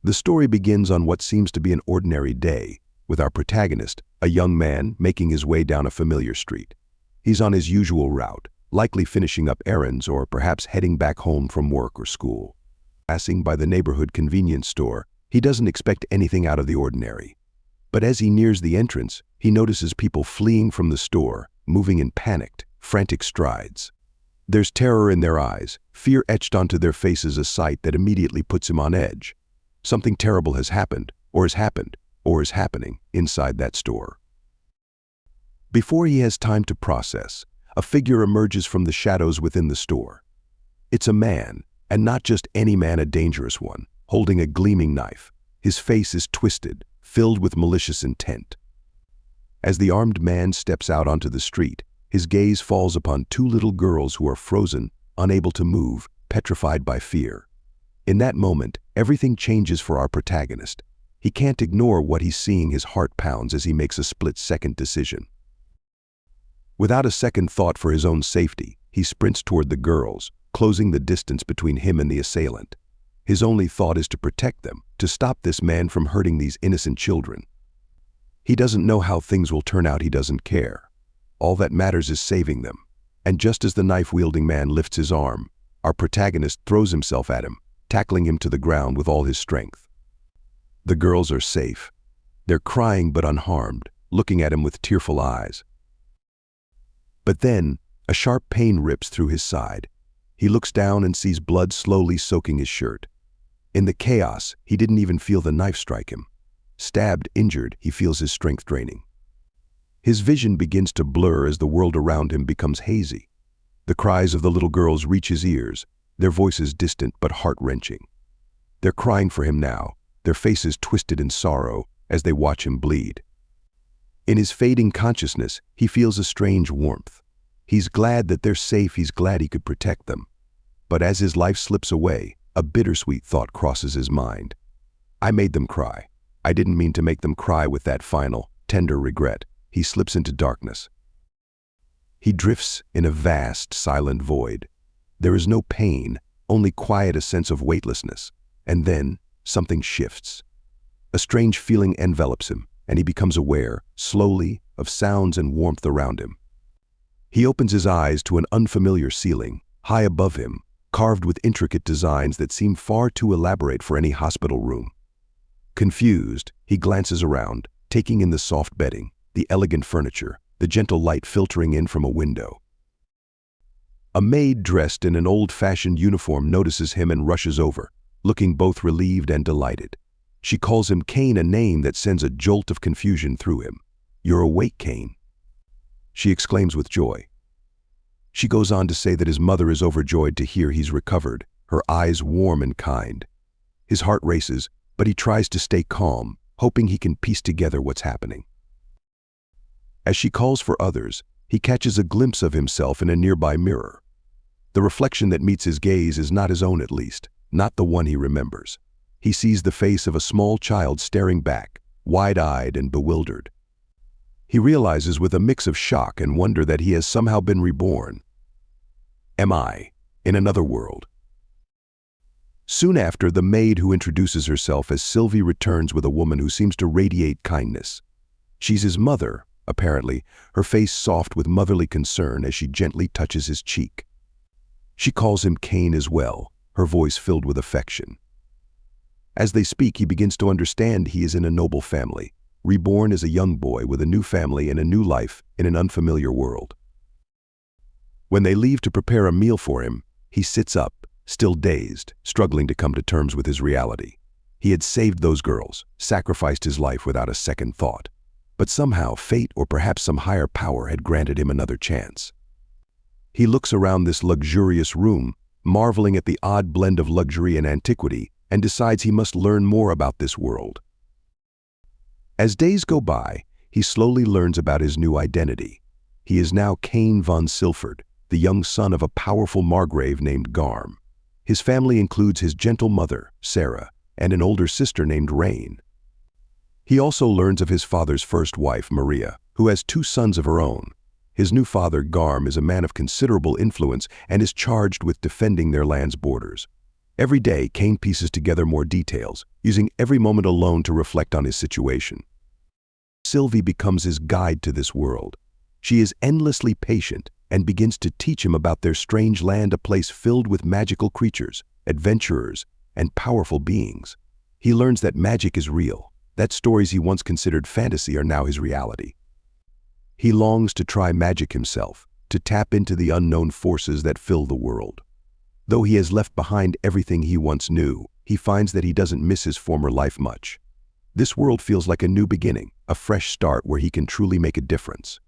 The story begins on what seems to be an ordinary day, with our protagonist, a young man, making his way down a familiar street. He's on his usual route, likely finishing up errands or perhaps heading back home from work or school. Passing by the neighborhood convenience store, he doesn't expect anything out of the ordinary. But as he nears the entrance, he notices people fleeing from the store, moving in panicked, frantic strides. There's terror in their eyes, fear etched onto their faces, a sight that immediately puts him on edge. Something terrible has happened, or has happened, or is happening inside that store. Before he has time to process, a figure emerges from the shadows within the store. It's a man, and not just any man, a dangerous one, holding a gleaming knife. His face is twisted, filled with malicious intent. As the armed man steps out onto the street, his gaze falls upon two little girls who are frozen, unable to move, petrified by fear. In that moment, everything changes for our protagonist. He can't ignore what he's seeing. His heart pounds as he makes a split-second decision. Without a second thought for his own safety, he sprints toward the girls, closing the distance between him and the assailant. His only thought is to protect them, to stop this man from hurting these innocent children. He doesn't know how things will turn out. He doesn't care. All that matters is saving them. And just as the knife-wielding man lifts his arm, our protagonist throws himself at him, tackling him to the ground with all his strength. The girls are safe. They're crying but unharmed, looking at him with tearful eyes. But then, a sharp pain rips through his side. He looks down and sees blood slowly soaking his shirt. In the chaos, he didn't even feel the knife strike him. Stabbed, injured, he feels his strength draining. His vision begins to blur as the world around him becomes hazy. The cries of the little girls reach his ears, their voices distant but heart-wrenching. They're crying for him now, their faces twisted in sorrow as they watch him bleed. In his fading consciousness, he feels a strange warmth. He's glad that they're safe. He's glad he could protect them. But as his life slips away, a bittersweet thought crosses his mind. I made them cry. I didn't mean to make them cry. With that final, tender regret, he slips into darkness. He drifts in a vast, silent void. There is no pain, only quiet, a sense of weightlessness. And then, something shifts. A strange feeling envelops him, and he becomes aware, slowly, of sounds and warmth around him. He opens his eyes to an unfamiliar ceiling, high above him, carved with intricate designs that seem far too elaborate for any hospital room. Confused, he glances around, taking in the soft bedding, the elegant furniture, the gentle light filtering in from a window. A maid dressed in an old-fashioned uniform notices him and rushes over, looking both relieved and delighted. She calls him Cain, a name that sends a jolt of confusion through him. "You're awake, Cain," she exclaims with joy. She goes on to say that his mother is overjoyed to hear he's recovered, her eyes warm and kind. His heart races, but he tries to stay calm, hoping he can piece together what's happening. As she calls for others, he catches a glimpse of himself in a nearby mirror. The reflection that meets his gaze is not his own, at least, not the one he remembers. He sees the face of a small child staring back, wide-eyed and bewildered. He realizes with a mix of shock and wonder that he has somehow been reborn. Am I in another world? Soon after, the maid who introduces herself as Sylvie returns with a woman who seems to radiate kindness. She's his mother, apparently, her face soft with motherly concern as she gently touches his cheek. She calls him Cain as well, her voice filled with affection. As they speak, he begins to understand he is in a noble family, reborn as a young boy with a new family and a new life in an unfamiliar world. When they leave to prepare a meal for him, he sits up, still dazed, struggling to come to terms with his reality. He had saved those girls, sacrificed his life without a second thought. But somehow fate, or perhaps some higher power, had granted him another chance. He looks around this luxurious room, marveling at the odd blend of luxury and antiquity, and decides he must learn more about this world. As days go by, he slowly learns about his new identity. He is now Cain von Silford, the young son of a powerful margrave named Garm. His family includes his gentle mother, Sarah, and an older sister named Rain. He also learns of his father's first wife, Maria, who has 2 sons of her own. His new father, Garm, is a man of considerable influence and is charged with defending their land's borders. Every day, Cain pieces together more details, using every moment alone to reflect on his situation. Sylvie becomes his guide to this world. She is endlessly patient and begins to teach him about their strange land, a place filled with magical creatures, adventurers, and powerful beings. He learns that magic is real, that stories he once considered fantasy are now his reality. He longs to try magic himself, to tap into the unknown forces that fill the world. Though he has left behind everything he once knew, he finds that he doesn't miss his former life much. This world feels like a new beginning, a fresh start where he can truly make a difference.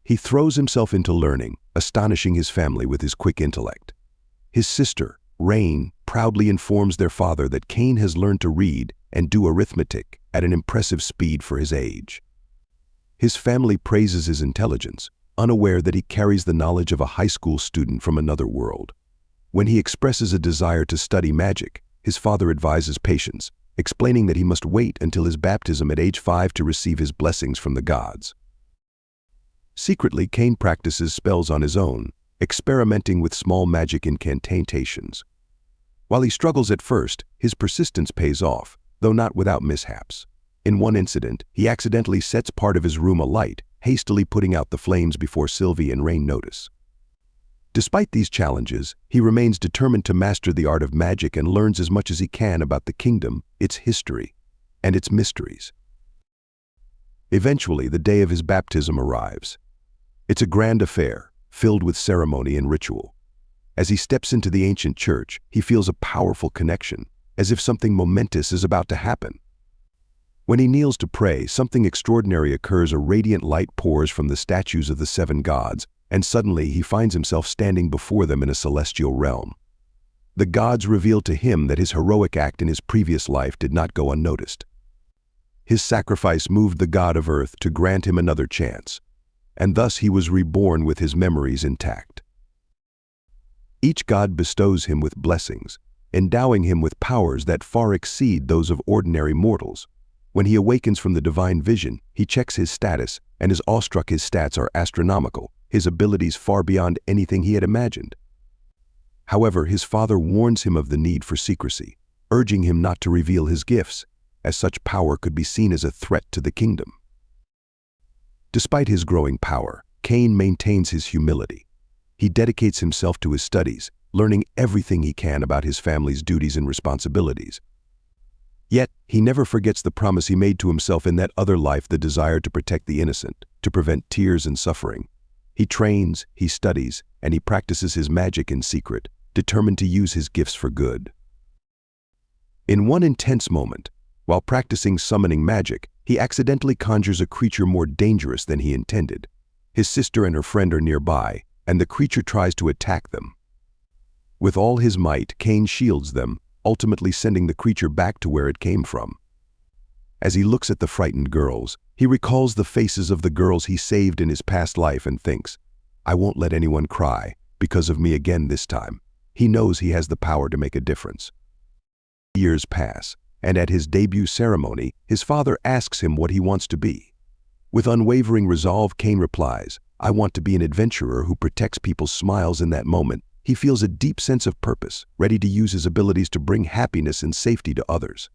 He throws himself into learning, astonishing his family with his quick intellect. His sister, Rain, proudly informs their father that Cain has learned to read and do arithmetic at an impressive speed for his age. His family praises his intelligence, unaware that he carries the knowledge of a high school student from another world. When he expresses a desire to study magic, his father advises patience, explaining that he must wait until his baptism at age 5 to receive his blessings from the gods. Secretly, Cain practices spells on his own, experimenting with small magic incantations. While he struggles at first, his persistence pays off, though not without mishaps. In one incident, he accidentally sets part of his room alight, hastily putting out the flames before Sylvie and Rain notice. Despite these challenges, he remains determined to master the art of magic and learns as much as he can about the kingdom, its history, and its mysteries. Eventually, the day of his baptism arrives. It's a grand affair, filled with ceremony and ritual. As he steps into the ancient church, he feels a powerful connection, as if something momentous is about to happen. When he kneels to pray, something extraordinary occurs. A radiant light pours from the statues of the 7 gods, and suddenly he finds himself standing before them in a celestial realm. The gods reveal to him that his heroic act in his previous life did not go unnoticed. His sacrifice moved the god of earth to grant him another chance, and thus he was reborn with his memories intact. Each god bestows him with blessings, endowing him with powers that far exceed those of ordinary mortals. When he awakens from the divine vision, he checks his status and is awestruck. His stats are astronomical, his abilities far beyond anything he had imagined. However, his father warns him of the need for secrecy, urging him not to reveal his gifts, as such power could be seen as a threat to the kingdom. Despite his growing power, Cain maintains his humility. He dedicates himself to his studies, learning everything he can about his family's duties and responsibilities. Yet, he never forgets the promise he made to himself in that other life, the desire to protect the innocent, to prevent tears and suffering. He trains, he studies, and he practices his magic in secret, determined to use his gifts for good. In one intense moment, while practicing summoning magic, he accidentally conjures a creature more dangerous than he intended. His sister and her friend are nearby, and the creature tries to attack them. With all his might, Cain shields them, ultimately sending the creature back to where it came from. As he looks at the frightened girls, he recalls the faces of the girls he saved in his past life and thinks, "I won't let anyone cry because of me again this time." He knows he has the power to make a difference. Years pass, and at his debut ceremony, his father asks him what he wants to be. With unwavering resolve, Cain replies, "I want to be an adventurer who protects people's smiles." In that moment, he feels a deep sense of purpose, ready to use his abilities to bring happiness and safety to others.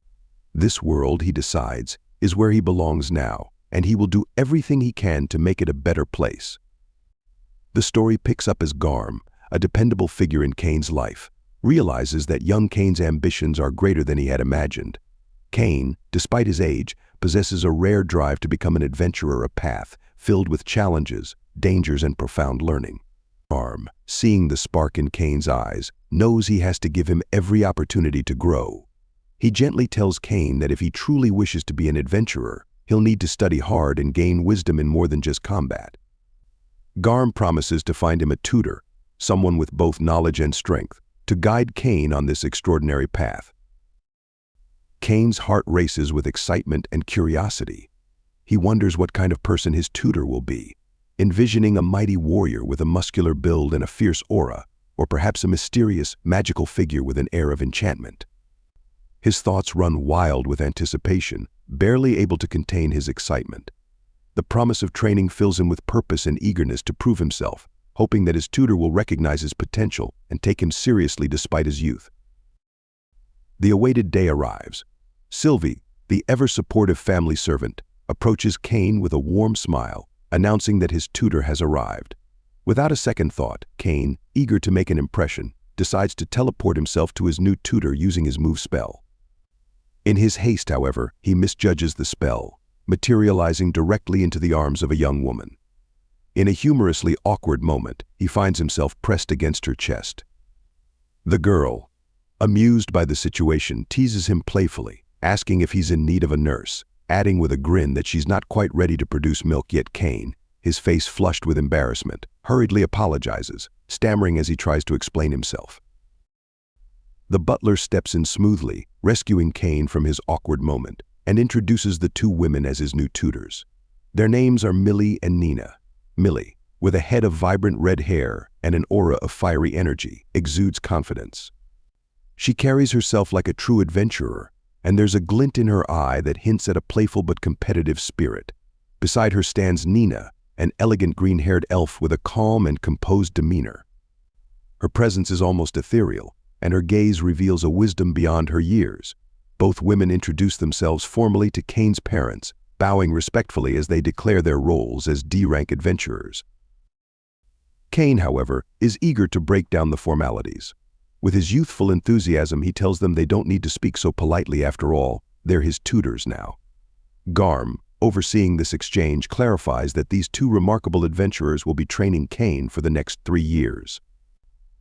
This world, he decides, is where he belongs now, and he will do everything he can to make it a better place. The story picks up as Garm, a dependable figure in Cain's life, realizes that young Cain's ambitions are greater than he had imagined. Cain, despite his age, possesses a rare drive to become an adventurer, a path filled with challenges, dangers, and profound learning. Garm, seeing the spark in Cain's eyes, knows he has to give him every opportunity to grow. He gently tells Cain that if he truly wishes to be an adventurer, he'll need to study hard and gain wisdom in more than just combat. Garm promises to find him a tutor, someone with both knowledge and strength, to guide Cain on this extraordinary path. Cain's heart races with excitement and curiosity. He wonders what kind of person his tutor will be, envisioning a mighty warrior with a muscular build and a fierce aura, or perhaps a mysterious, magical figure with an air of enchantment. His thoughts run wild with anticipation, barely able to contain his excitement. The promise of training fills him with purpose and eagerness to prove himself, hoping that his tutor will recognize his potential and take him seriously despite his youth. The awaited day arrives. Sylvie, the ever-supportive family servant, approaches Cain with a warm smile, announcing that his tutor has arrived. Without a second thought, Cain, eager to make an impression, decides to teleport himself to his new tutor using his move spell. In his haste, however, he misjudges the spell, materializing directly into the arms of a young woman. In a humorously awkward moment, he finds himself pressed against her chest. The girl, amused by the situation, teases him playfully, asking if he's in need of a nurse, adding with a grin that she's not quite ready to produce milk yet. Cain, his face flushed with embarrassment, hurriedly apologizes, stammering as he tries to explain himself. The butler steps in smoothly, rescuing Cain from his awkward moment, and introduces the two women as his new tutors. Their names are Millie and Nina. Millie, with a head of vibrant red hair and an aura of fiery energy, exudes confidence. She carries herself like a true adventurer, and there's a glint in her eye that hints at a playful but competitive spirit. Beside her stands Nina, an elegant green-haired elf with a calm and composed demeanor. Her presence is almost ethereal, and her gaze reveals a wisdom beyond her years. Both women introduce themselves formally to Cain's parents, bowing respectfully as they declare their roles as D-rank adventurers. Cain, however, is eager to break down the formalities. With his youthful enthusiasm, he tells them they don't need to speak so politely after all, they're his tutors now. Garm, overseeing this exchange, clarifies that these two remarkable adventurers will be training Cain for the next 3 years.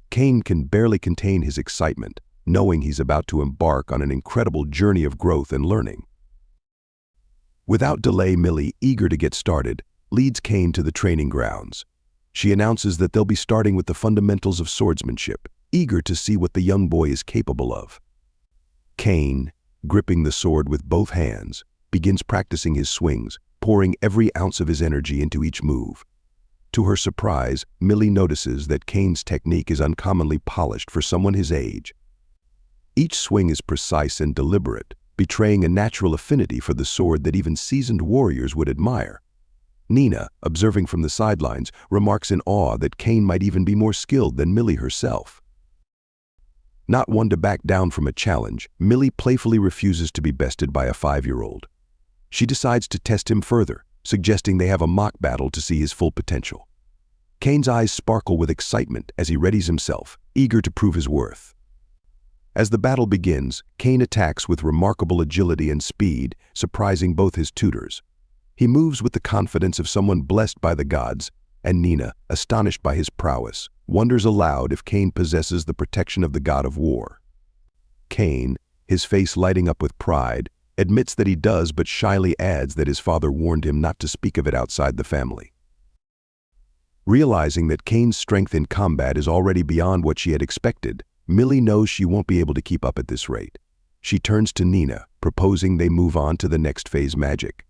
Cain can barely contain his excitement, knowing he's about to embark on an incredible journey of growth and learning. Without delay, Millie, eager to get started, leads Cain to the training grounds. She announces that they'll be starting with the fundamentals of swordsmanship, eager to see what the young boy is capable of. Cain, gripping the sword with both hands, begins practicing his swings, pouring every ounce of his energy into each move. To her surprise, Millie notices that Cain's technique is uncommonly polished for someone his age. Each swing is precise and deliberate, betraying a natural affinity for the sword that even seasoned warriors would admire. Nina, observing from the sidelines, remarks in awe that Cain might even be more skilled than Millie herself. Not one to back down from a challenge, Millie playfully refuses to be bested by a 5-year-old. She decides to test him further, suggesting they have a mock battle to see his full potential. Cain's eyes sparkle with excitement as he readies himself, eager to prove his worth. As the battle begins, Cain attacks with remarkable agility and speed, surprising both his tutors. He moves with the confidence of someone blessed by the gods, and Nina, astonished by his prowess, wonders aloud if Cain possesses the protection of the god of war. Cain, his face lighting up with pride, admits that he does, but shyly adds that his father warned him not to speak of it outside the family. Realizing that Cain's strength in combat is already beyond what she had expected, Millie knows she won't be able to keep up at this rate. She turns to Nina, proposing they move on to the next phase magic.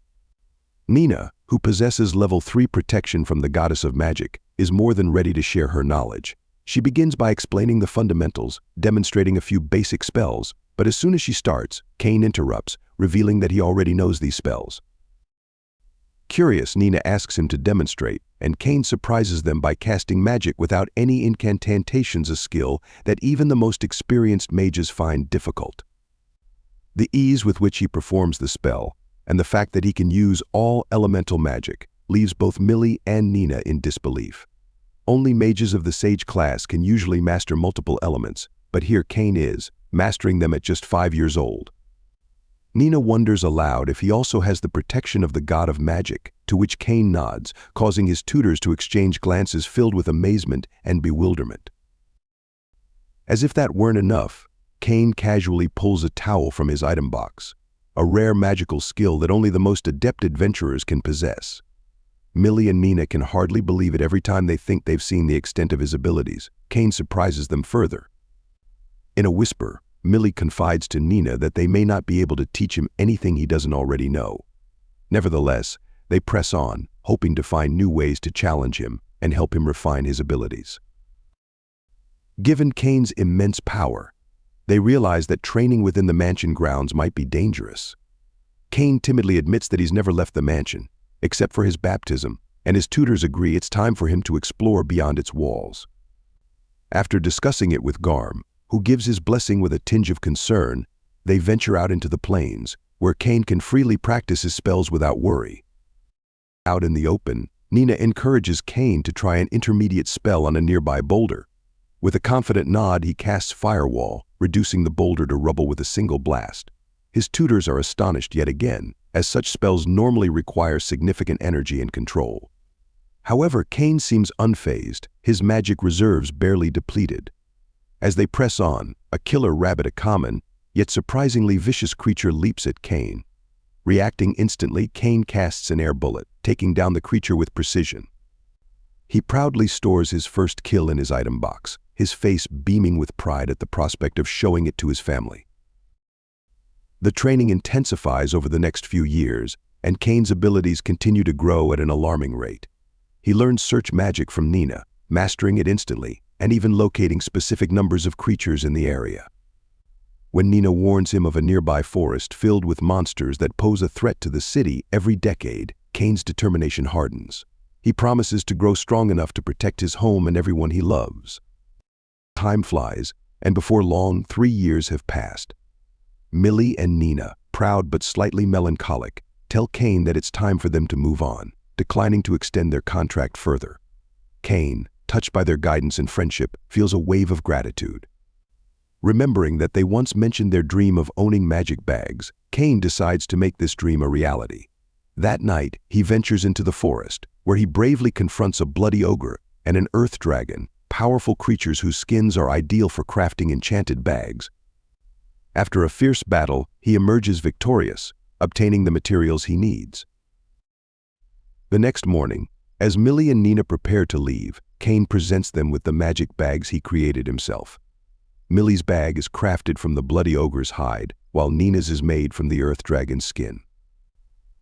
Nina, who possesses level 3 protection from the goddess of magic, is more than ready to share her knowledge. She begins by explaining the fundamentals, demonstrating a few basic spells, but as soon as she starts, Cain interrupts, revealing that he already knows these spells. Curious, Nina asks him to demonstrate, and Cain surprises them by casting magic without any incantations, a skill that even the most experienced mages find difficult. The ease with which he performs the spell, and the fact that he can use all elemental magic, leaves both Millie and Nina in disbelief. Only mages of the sage class can usually master multiple elements, but here Cain is, mastering them at just 5 years old. Nina wonders aloud if he also has the protection of the god of magic, to which Cain nods, causing his tutors to exchange glances filled with amazement and bewilderment. As if that weren't enough, Cain casually pulls a towel from his item box, a rare magical skill that only the most adept adventurers can possess. Millie and Nina can hardly believe it every time they think they've seen the extent of his abilities. Cain surprises them further. In a whisper, Millie confides to Nina that they may not be able to teach him anything he doesn't already know. Nevertheless, they press on, hoping to find new ways to challenge him and help him refine his abilities. Given Cain's immense power, they realize that training within the mansion grounds might be dangerous. Cain timidly admits that he's never left the mansion, except for his baptism, and his tutors agree it's time for him to explore beyond its walls. After discussing it with Garm, who gives his blessing with a tinge of concern, they venture out into the plains, where Cain can freely practice his spells without worry. Out in the open, Nina encourages Cain to try an intermediate spell on a nearby boulder. With a confident nod, he casts Firewall, reducing the boulder to rubble with a single blast. His tutors are astonished yet again, as such spells normally require significant energy and control. However, Cain seems unfazed, his magic reserves barely depleted. As they press on, a killer rabbit, a common, yet surprisingly vicious creature, leaps at Cain. Reacting instantly, Cain casts an air bullet, taking down the creature with precision. He proudly stores his first kill in his item box, his face beaming with pride at the prospect of showing it to his family. The training intensifies over the next few years, and Cain's abilities continue to grow at an alarming rate. He learns search magic from Nina, mastering it instantly, and even locating specific numbers of creatures in the area. When Nina warns him of a nearby forest filled with monsters that pose a threat to the city every decade, Cain's determination hardens. He promises to grow strong enough to protect his home and everyone he loves. Time flies, and before long, 3 years have passed. Millie and Nina, proud but slightly melancholic, tell Cain that it's time for them to move on, declining to extend their contract further. Cain, touched by their guidance and friendship, feels a wave of gratitude. Remembering that they once mentioned their dream of owning magic bags, Cain decides to make this dream a reality. That night, he ventures into the forest, where he bravely confronts a bloody ogre and an earth dragon, powerful creatures whose skins are ideal for crafting enchanted bags. After a fierce battle, he emerges victorious, obtaining the materials he needs. The next morning, as Millie and Nina prepare to leave, Cain presents them with the magic bags he created himself. Millie's bag is crafted from the bloody ogre's hide, while Nina's is made from the earth dragon's skin.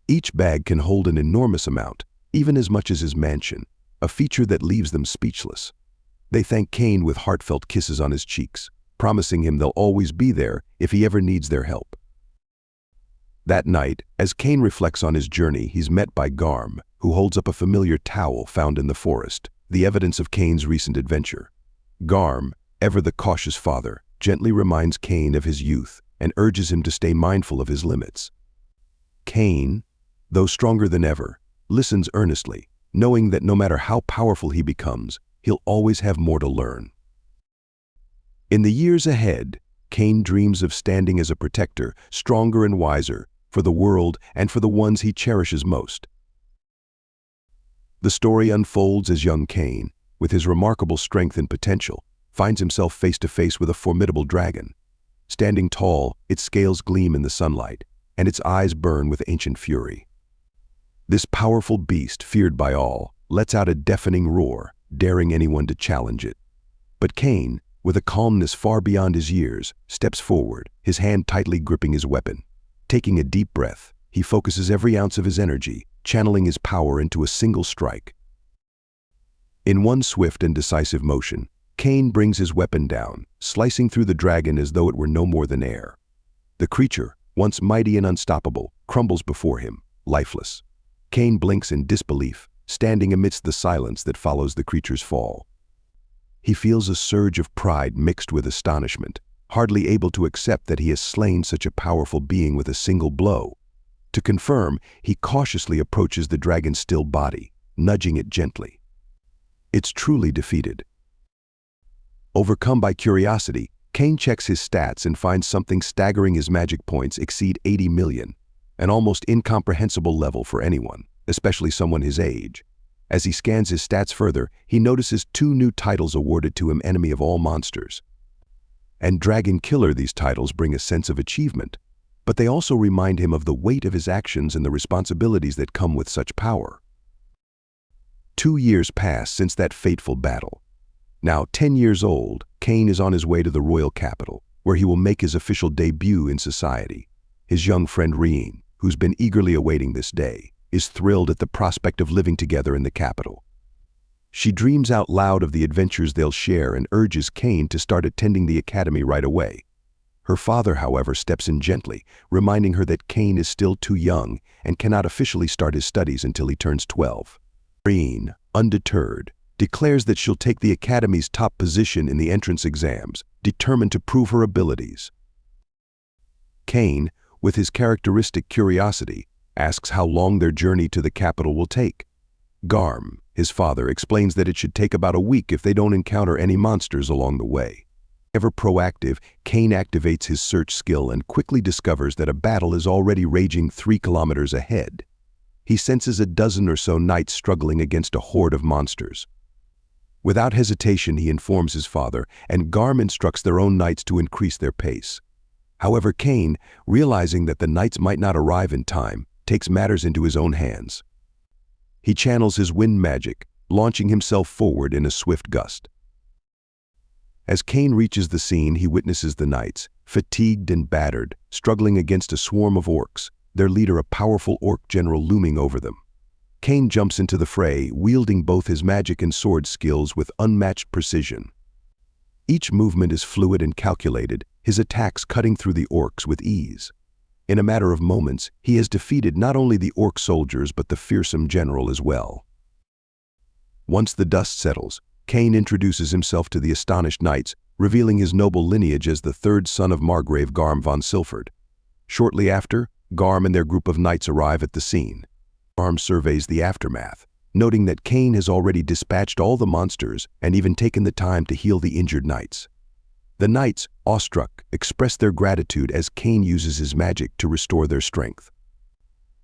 Each bag can hold an enormous amount, even as much as his mansion, a feature that leaves them speechless. They thank Cain with heartfelt kisses on his cheeks, promising him they'll always be there if he ever needs their help. That night, as Cain reflects on his journey, he's met by Garm, who holds up a familiar towel found in the forest, the evidence of Cain's recent adventure. Garm, ever the cautious father, gently reminds Cain of his youth and urges him to stay mindful of his limits. Cain, though stronger than ever, listens earnestly, knowing that no matter how powerful he becomes, he'll always have more to learn. In the years ahead, Cain dreams of standing as a protector, stronger and wiser, for the world and for the ones he cherishes most. The story unfolds as young Cain, with his remarkable strength and potential, finds himself face to face with a formidable dragon. Standing tall, its scales gleam in the sunlight, and its eyes burn with ancient fury. This powerful beast, feared by all, lets out a deafening roar, daring anyone to challenge it. But Cain, with a calmness far beyond his years, steps forward, his hand tightly gripping his weapon. Taking a deep breath, he focuses every ounce of his energy, channeling his power into a single strike. In one swift and decisive motion, Cain brings his weapon down, slicing through the dragon as though it were no more than air. The creature, once mighty and unstoppable, crumbles before him, lifeless. Cain blinks in disbelief, standing amidst the silence that follows the creature's fall. He feels a surge of pride mixed with astonishment, hardly able to accept that he has slain such a powerful being with a single blow. To confirm, he cautiously approaches the dragon's still body, nudging it gently. It's truly defeated. Overcome by curiosity, Cain checks his stats and finds something staggering. His magic points exceed 80 million, an almost incomprehensible level for anyone, especially someone his age. As he scans his stats further, he notices 2 new titles awarded to him: Enemy of All Monsters and Dragon Killer. These titles bring a sense of achievement, but they also remind him of the weight of his actions and the responsibilities that come with such power. 2 years pass since that fateful battle. Now 10 years old, Cain is on his way to the royal capital, where he will make his official debut in society. His young friend Reen, who's been eagerly awaiting this day, is thrilled at the prospect of living together in the capital. She dreams out loud of the adventures they'll share and urges Cain to start attending the academy right away. Her father, however, steps in gently, reminding her that Cain is still too young and cannot officially start his studies until he turns 12. Reen, undeterred, declares that she'll take the Academy's top position in the entrance exams, determined to prove her abilities. Cain, with his characteristic curiosity, asks how long their journey to the capital will take. Garm, his father, explains that it should take about a week if they don't encounter any monsters along the way. Ever proactive, Cain activates his search skill and quickly discovers that a battle is already raging 3 kilometers ahead. He senses a dozen or so knights struggling against a horde of monsters. Without hesitation, he informs his father, and Garm instructs their own knights to increase their pace. However, Cain, realizing that the knights might not arrive in time, takes matters into his own hands. He channels his wind magic, launching himself forward in a swift gust. As Cain reaches the scene, he witnesses the knights, fatigued and battered, struggling against a swarm of orcs, their leader a powerful orc general looming over them. Cain jumps into the fray, wielding both his magic and sword skills with unmatched precision. Each movement is fluid and calculated, his attacks cutting through the orcs with ease. In a matter of moments, he has defeated not only the orc soldiers but the fearsome general as well. Once the dust settles, Cain introduces himself to the astonished knights, revealing his noble lineage as the third son of Margrave Cain von Silford. Shortly after, Garm and their group of knights arrive at the scene. Garm surveys the aftermath, noting that Cain has already dispatched all the monsters and even taken the time to heal the injured knights. The knights, awestruck, express their gratitude as Cain uses his magic to restore their strength.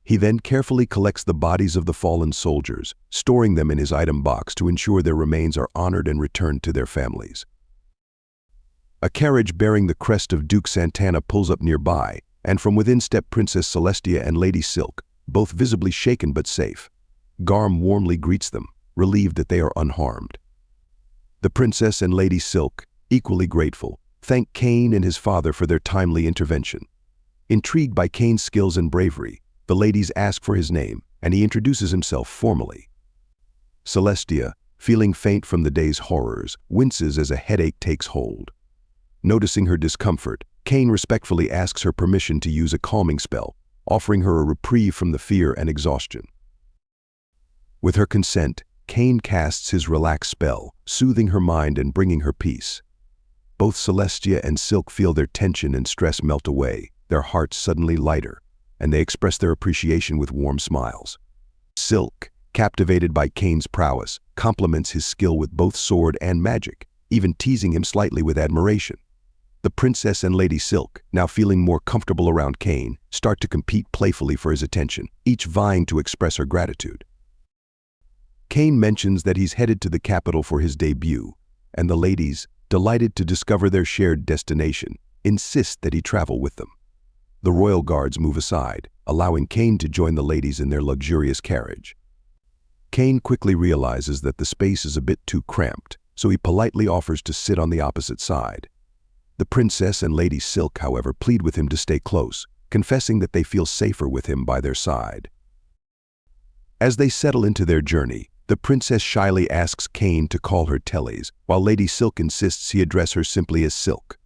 He then carefully collects the bodies of the fallen soldiers, storing them in his item box to ensure their remains are honored and returned to their families. A carriage bearing the crest of Duke Santana pulls up nearby, and from within step Princess Celestia and Lady Silk, both visibly shaken but safe. Garm warmly greets them, relieved that they are unharmed. The princess and Lady Silk, equally grateful, thank Cain and his father for their timely intervention. Intrigued by Cain's skills and bravery, the ladies ask for his name, and he introduces himself formally. Celestia, feeling faint from the day's horrors, winces as a headache takes hold. Noticing her discomfort, Cain respectfully asks her permission to use a calming spell, offering her a reprieve from the fear and exhaustion. With her consent, Cain casts his relax spell, soothing her mind and bringing her peace. Both Celestia and Silk feel their tension and stress melt away, their hearts suddenly lighter, and they express their appreciation with warm smiles. Silk, captivated by Cain's prowess, compliments his skill with both sword and magic, even teasing him slightly with admiration. The princess and Lady Silk, now feeling more comfortable around Cain, start to compete playfully for his attention, each vying to express her gratitude. Cain mentions that he's headed to the capital for his debut, and the ladies, delighted to discover their shared destination, insist that he travel with them. The royal guards move aside, allowing Cain to join the ladies in their luxurious carriage. Cain quickly realizes that the space is a bit too cramped, so he politely offers to sit on the opposite side. The princess and Lady Silk, however, plead with him to stay close, confessing that they feel safer with him by their side. As they settle into their journey, the princess shyly asks Cain to call her Teles, while Lady Silk insists he address her simply as Silk.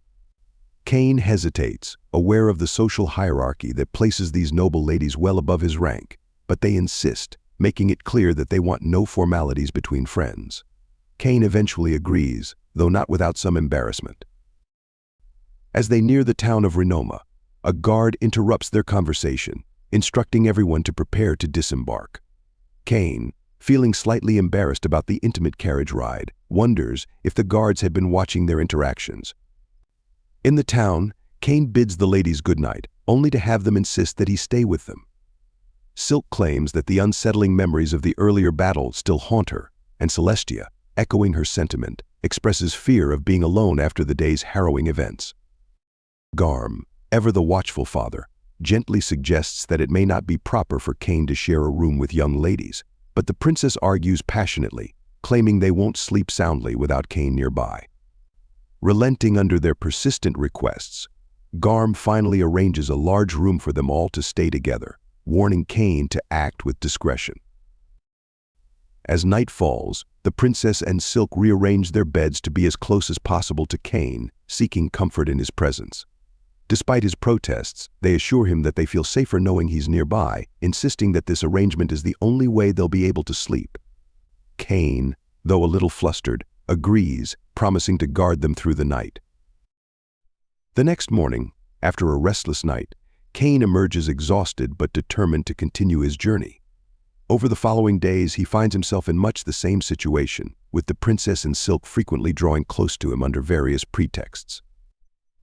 Cain hesitates, aware of the social hierarchy that places these noble ladies well above his rank, but they insist, making it clear that they want no formalities between friends. Cain eventually agrees, though not without some embarrassment. As they near the town of Renoma, a guard interrupts their conversation, instructing everyone to prepare to disembark. Cain, feeling slightly embarrassed about the intimate carriage ride, wonders if the guards had been watching their interactions. In the town, Cain bids the ladies goodnight, only to have them insist that he stay with them. Silk claims that the unsettling memories of the earlier battle still haunt her, and Celestia, echoing her sentiment, expresses fear of being alone after the day's harrowing events. Garm, ever the watchful father, gently suggests that it may not be proper for Cain to share a room with young ladies, but the princess argues passionately, claiming they won't sleep soundly without Cain nearby. Relenting under their persistent requests, Garm finally arranges a large room for them all to stay together, warning Cain to act with discretion. As night falls, the princess and Silk rearrange their beds to be as close as possible to Cain, seeking comfort in his presence. Despite his protests, they assure him that they feel safer knowing he's nearby, insisting that this arrangement is the only way they'll be able to sleep. Cain, though a little flustered, agrees, promising to guard them through the night. The next morning, after a restless night, Cain emerges exhausted but determined to continue his journey. Over the following days, he finds himself in much the same situation, with the princess in silk frequently drawing close to him under various pretexts.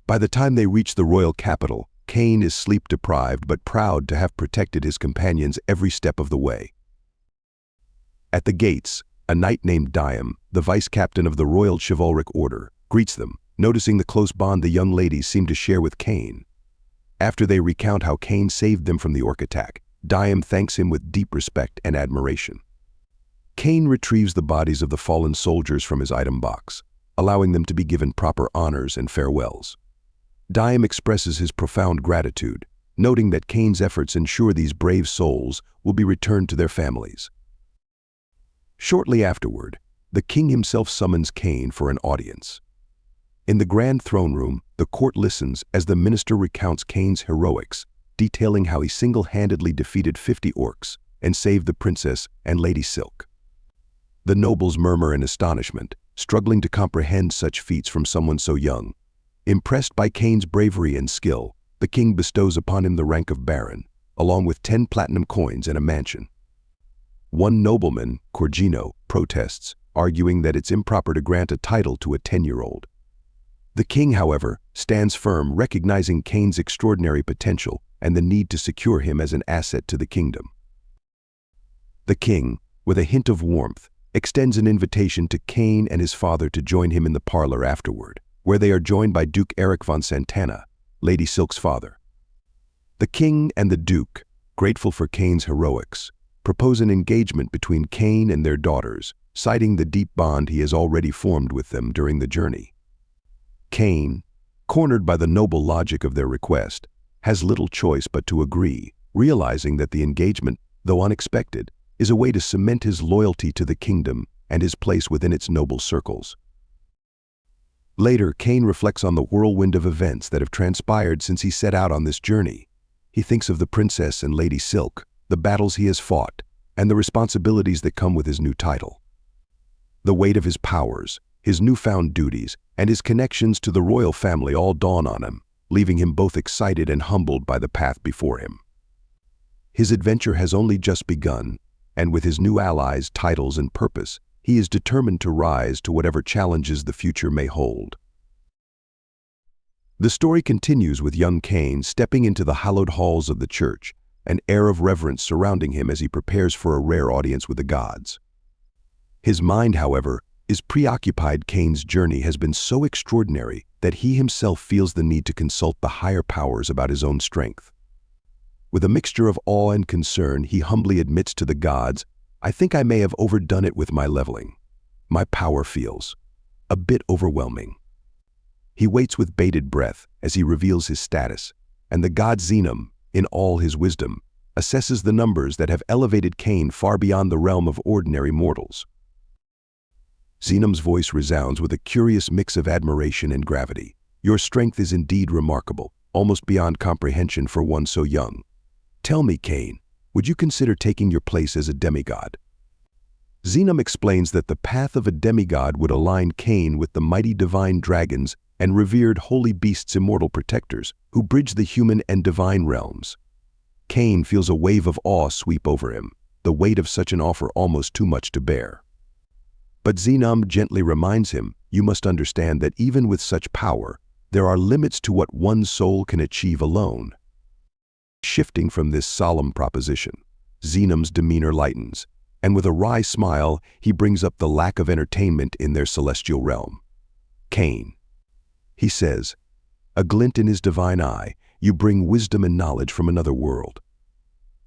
By the time they reach the royal capital, Cain is sleep-deprived but proud to have protected his companions every step of the way. At the gates, a knight named Diam, the vice-captain of the Royal Chivalric Order, greets them, noticing the close bond the young ladies seem to share with Cain. After they recount how Cain saved them from the orc attack, Diam thanks him with deep respect and admiration. Cain retrieves the bodies of the fallen soldiers from his item box, allowing them to be given proper honors and farewells. Diam expresses his profound gratitude, noting that Cain's efforts ensure these brave souls will be returned to their families. Shortly afterward, the king himself summons Cain for an audience. In the grand throne room, the court listens as the minister recounts Cain's heroics, detailing how he single-handedly defeated 50 orcs and saved the princess and Lady Silk. The nobles murmur in astonishment, struggling to comprehend such feats from someone so young. Impressed by Cain's bravery and skill, the king bestows upon him the rank of baron, along with 10 platinum coins and a mansion. One nobleman, Corgino, protests, arguing that it's improper to grant a title to a 10-year-old. The king, however, stands firm, recognizing Cain's extraordinary potential and the need to secure him as an asset to the kingdom. The king, with a hint of warmth, extends an invitation to Cain and his father to join him in the parlor afterward, where they are joined by Duke Eric von Santana, Lady Silk's father. The king and the duke, grateful for Cain's heroics, propose an engagement between Cain and their daughters, citing the deep bond he has already formed with them during the journey. Cain, cornered by the noble logic of their request, has little choice but to agree, realizing that the engagement, though unexpected, is a way to cement his loyalty to the kingdom and his place within its noble circles. Later, Cain reflects on the whirlwind of events that have transpired since he set out on this journey. He thinks of the princess and Lady Silk, the battles he has fought, and the responsibilities that come with his new title. The weight of his powers, his newfound duties, and his connections to the royal family all dawn on him, leaving him both excited and humbled by the path before him. His adventure has only just begun, and with his new allies, titles, and purpose, he is determined to rise to whatever challenges the future may hold. The story continues with young Cain stepping into the hallowed halls of the church, an air of reverence surrounding him as he prepares for a rare audience with the gods. His mind, however, is preoccupied. Cain's journey has been so extraordinary that he himself feels the need to consult the higher powers about his own strength. With a mixture of awe and concern, he humbly admits to the gods, "I think I may have overdone it with my leveling. My power feels a bit overwhelming." He waits with bated breath as he reveals his status, and the god Xenum, in all his wisdom, assesses the numbers that have elevated Cain far beyond the realm of ordinary mortals. Xenum's voice resounds with a curious mix of admiration and gravity. "Your strength is indeed remarkable, almost beyond comprehension for one so young. Tell me, Cain, would you consider taking your place as a demigod?" Xenum explains that the path of a demigod would align Cain with the mighty divine dragons and revered holy beasts' immortal protectors who bridge the human and divine realms. Cain feels a wave of awe sweep over him, the weight of such an offer almost too much to bear. But Xenum gently reminds him, "You must understand that even with such power, there are limits to what one soul can achieve alone." Shifting from this solemn proposition, Xenum's demeanor lightens, and with a wry smile, he brings up the lack of entertainment in their celestial realm. "Cain," he says, a glint in his divine eye, "you bring wisdom and knowledge from another world.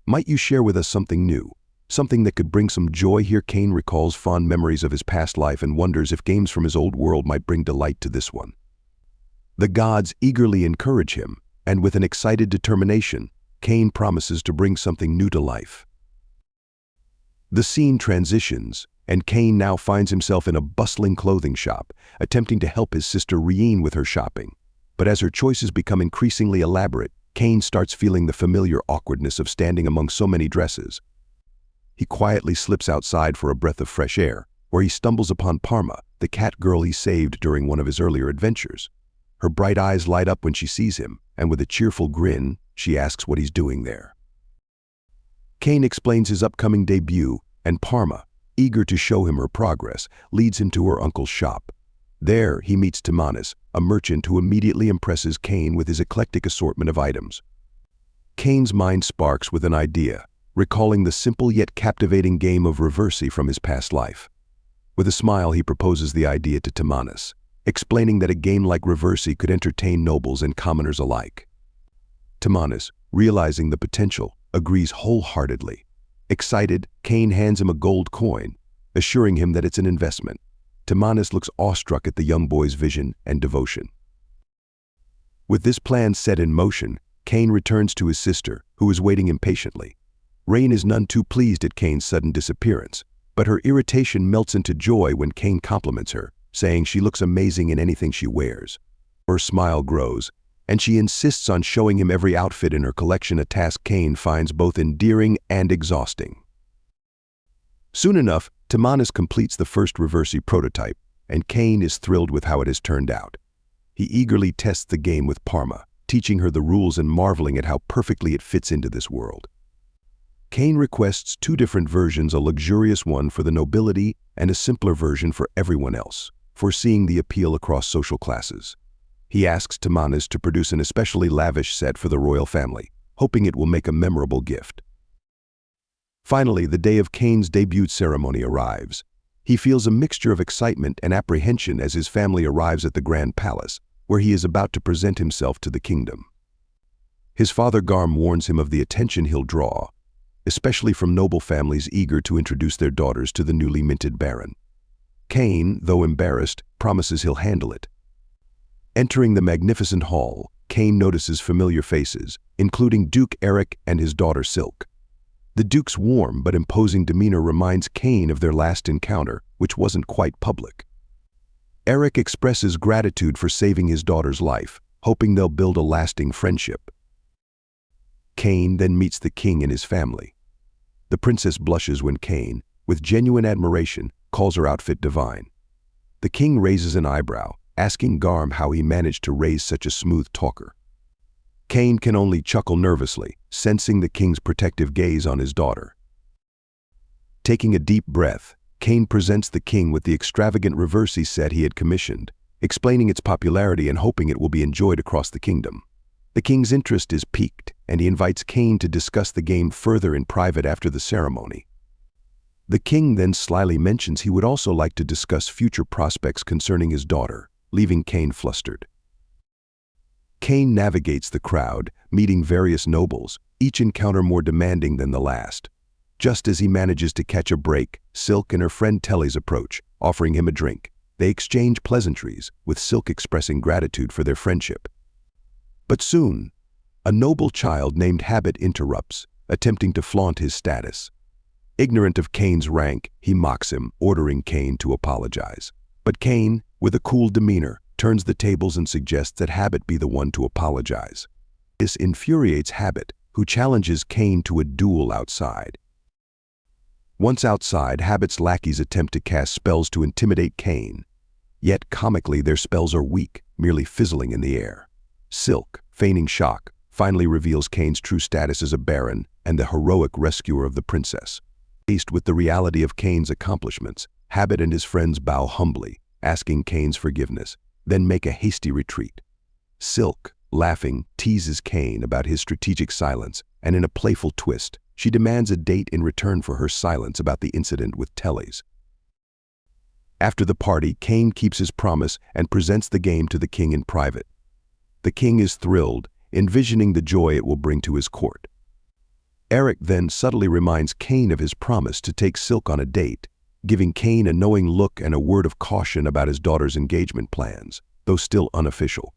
Might you share with us something new, something that could bring some joy here?" Cain recalls fond memories of his past life and wonders if games from his old world might bring delight to this one. The gods eagerly encourage him, and with an excited determination, Cain promises to bring something new to life. The scene transitions, and Cain now finds himself in a bustling clothing shop, attempting to help his sister Rien with her shopping. But as her choices become increasingly elaborate, Cain starts feeling the familiar awkwardness of standing among so many dresses. He quietly slips outside for a breath of fresh air, where he stumbles upon Parma, the cat girl he saved during one of his earlier adventures. Her bright eyes light up when she sees him, and with a cheerful grin, she asks what he's doing there. Cain explains his upcoming debut, and Parma, eager to show him her progress, leads him to her uncle's shop. There, he meets Timanis, a merchant who immediately impresses Cain with his eclectic assortment of items. Cain's mind sparks with an idea, recalling the simple yet captivating game of reversey from his past life. With a smile, he proposes the idea to Timanis, explaining that a game like reversey could entertain nobles and commoners alike. Timanis, realizing the potential, agrees wholeheartedly. Excited, Cain hands him a gold coin, assuring him that it's an investment. Timanis looks awestruck at the young boy's vision and devotion. With this plan set in motion, Cain returns to his sister, who is waiting impatiently. Rain is none too pleased at Cain's sudden disappearance, but her irritation melts into joy when Cain compliments her, saying she looks amazing in anything she wears. Her smile grows, and she insists on showing him every outfit in her collection, a task Cain finds both endearing and exhausting. Soon enough, Timanis completes the first reversey prototype, and Cain is thrilled with how it has turned out. He eagerly tests the game with Parma, teaching her the rules and marveling at how perfectly it fits into this world. Cain requests 2 different versions, a luxurious one for the nobility and a simpler version for everyone else, foreseeing the appeal across social classes. He asks Timanis to produce an especially lavish set for the royal family, hoping it will make a memorable gift. Finally, the day of Cain's debut ceremony arrives. He feels a mixture of excitement and apprehension as his family arrives at the Grand Palace, where he is about to present himself to the kingdom. His father Garm warns him of the attention he'll draw, especially from noble families eager to introduce their daughters to the newly minted baron. Cain, though embarrassed, promises he'll handle it. Entering the magnificent hall, Cain notices familiar faces, including Duke Eric and his daughter Silk. The Duke's warm but imposing demeanor reminds Cain of their last encounter, which wasn't quite public. Eric expresses gratitude for saving his daughter's life, hoping they'll build a lasting friendship. Cain then meets the king and his family. The princess blushes when Cain, with genuine admiration, calls her outfit divine. The king raises an eyebrow, asking Garm how he managed to raise such a smooth talker. Cain can only chuckle nervously, sensing the king's protective gaze on his daughter. Taking a deep breath, Cain presents the king with the extravagant reversey set he had commissioned, explaining its popularity and hoping it will be enjoyed across the kingdom. The king's interest is piqued, and he invites Cain to discuss the game further in private after the ceremony. The king then slyly mentions he would also like to discuss future prospects concerning his daughter, leaving Cain flustered. Cain navigates the crowd, meeting various nobles, each encounter more demanding than the last. Just as he manages to catch a break, Silk and her friend Telly's approach, offering him a drink. They exchange pleasantries, with Silk expressing gratitude for their friendship. But soon, a noble child named Habit interrupts, attempting to flaunt his status. Ignorant of Cain's rank, he mocks him, ordering Cain to apologize. But Cain, with a cool demeanor, turns the tables and suggests that Habit be the one to apologize. This infuriates Habit, who challenges Cain to a duel outside. Once outside, Habit's lackeys attempt to cast spells to intimidate Cain. Yet, comically, their spells are weak, merely fizzling in the air. Silk, feigning shock, finally reveals Cain's true status as a baron and the heroic rescuer of the princess. Faced with the reality of Cain's accomplishments, Habit and his friends bow humbly, asking Cain's forgiveness, then make a hasty retreat. Silk, laughing, teases Cain about his strategic silence, and in a playful twist, she demands a date in return for her silence about the incident with Telly's. After the party, Cain keeps his promise and presents the game to the king in private. The king is thrilled, envisioning the joy it will bring to his court. Eric then subtly reminds Cain of his promise to take Silk on a date, giving Cain a knowing look and a word of caution about his daughter's engagement plans, though still unofficial.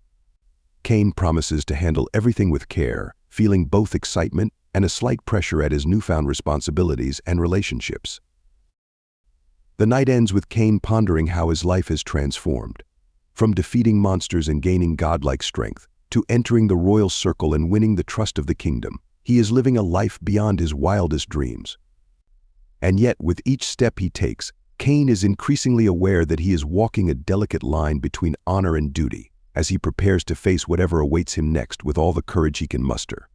Cain promises to handle everything with care, feeling both excitement and a slight pressure at his newfound responsibilities and relationships. The night ends with Cain pondering how his life has transformed. From defeating monsters and gaining godlike strength, to entering the royal circle and winning the trust of the kingdom, he is living a life beyond his wildest dreams. And yet, with each step he takes, Cain is increasingly aware that he is walking a delicate line between honor and duty as he prepares to face whatever awaits him next with all the courage he can muster.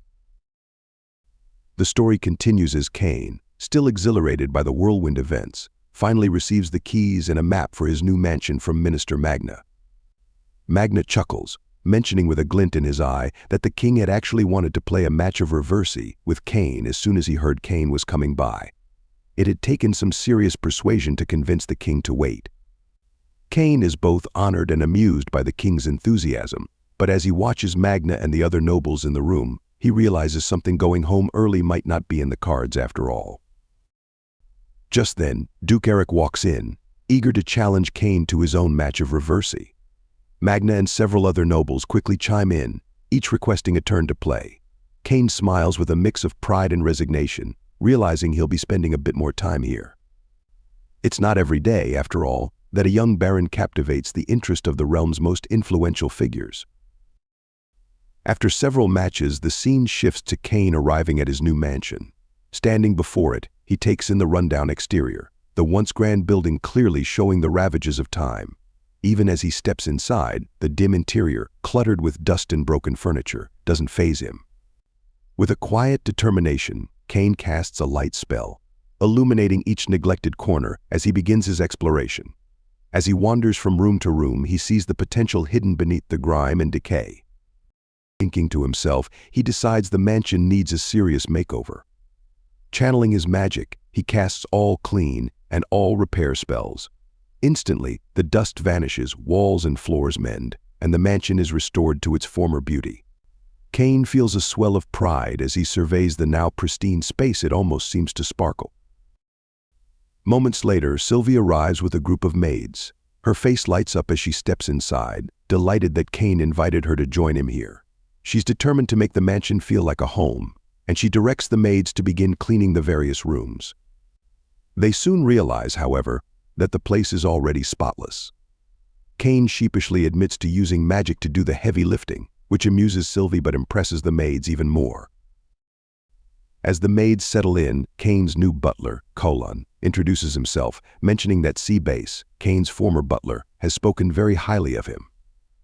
The story continues as Cain, still exhilarated by the whirlwind events, finally receives the keys and a map for his new mansion from Minister Magna. Magna chuckles, mentioning with a glint in his eye that the king had actually wanted to play a match of reversey with Cain as soon as he heard Cain was coming by. It had taken some serious persuasion to convince the king to wait. Cain is both honored and amused by the king's enthusiasm, but as he watches Magna and the other nobles in the room, he realizes something going home early might not be in the cards after all. Just then, Duke Eric walks in, eager to challenge Cain to his own match of reversey. Magna and several other nobles quickly chime in, each requesting a turn to play. Cain smiles with a mix of pride and resignation, realizing he'll be spending a bit more time here. It's not every day, after all, that a young baron captivates the interest of the realm's most influential figures. After several matches, the scene shifts to Cain arriving at his new mansion. Standing before it, he takes in the rundown exterior, the once grand building clearly showing the ravages of time. Even as he steps inside, the dim interior, cluttered with dust and broken furniture, doesn't faze him. With a quiet determination, Cain casts a light spell, illuminating each neglected corner as he begins his exploration. As he wanders from room to room, he sees the potential hidden beneath the grime and decay. Thinking to himself, he decides the mansion needs a serious makeover. Channeling his magic, he casts all clean and all repair spells. Instantly, the dust vanishes, walls and floors mend, and the mansion is restored to its former beauty. Cain feels a swell of pride as he surveys the now pristine space. It almost seems to sparkle. Moments later, Sylvie arrives with a group of maids. Her face lights up as she steps inside, delighted that Cain invited her to join him here. She's determined to make the mansion feel like a home, and she directs the maids to begin cleaning the various rooms. They soon realize, however, that the place is already spotless. Cain sheepishly admits to using magic to do the heavy lifting, which amuses Sylvie but impresses the maids even more. As the maids settle in, Cain's new butler, Colon, introduces himself, mentioning that Seabase, Cain's former butler, has spoken very highly of him.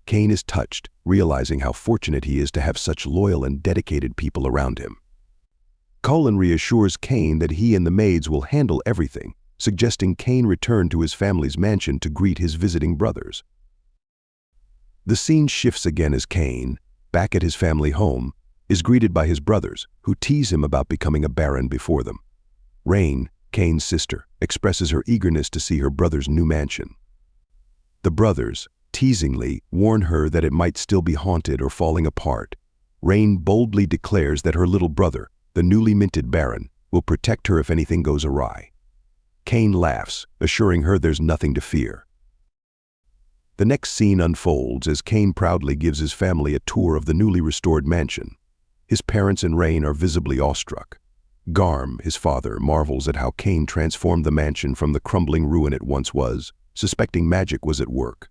Cain is touched, realizing how fortunate he is to have such loyal and dedicated people around him. Colon reassures Cain that he and the maids will handle everything, suggesting Cain return to his family's mansion to greet his visiting brothers. The scene shifts again as Cain, back at his family home, is greeted by his brothers, who tease him about becoming a baron before them. Rain, Cain's sister, expresses her eagerness to see her brother's new mansion. The brothers, teasingly, warn her that it might still be haunted or falling apart. Rain boldly declares that her little brother, the newly minted baron, will protect her if anything goes awry. Cain laughs, assuring her there's nothing to fear. The next scene unfolds as Cain proudly gives his family a tour of the newly restored mansion. His parents and Rain are visibly awestruck. Garm, his father, marvels at how Cain transformed the mansion from the crumbling ruin it once was, suspecting magic was at work.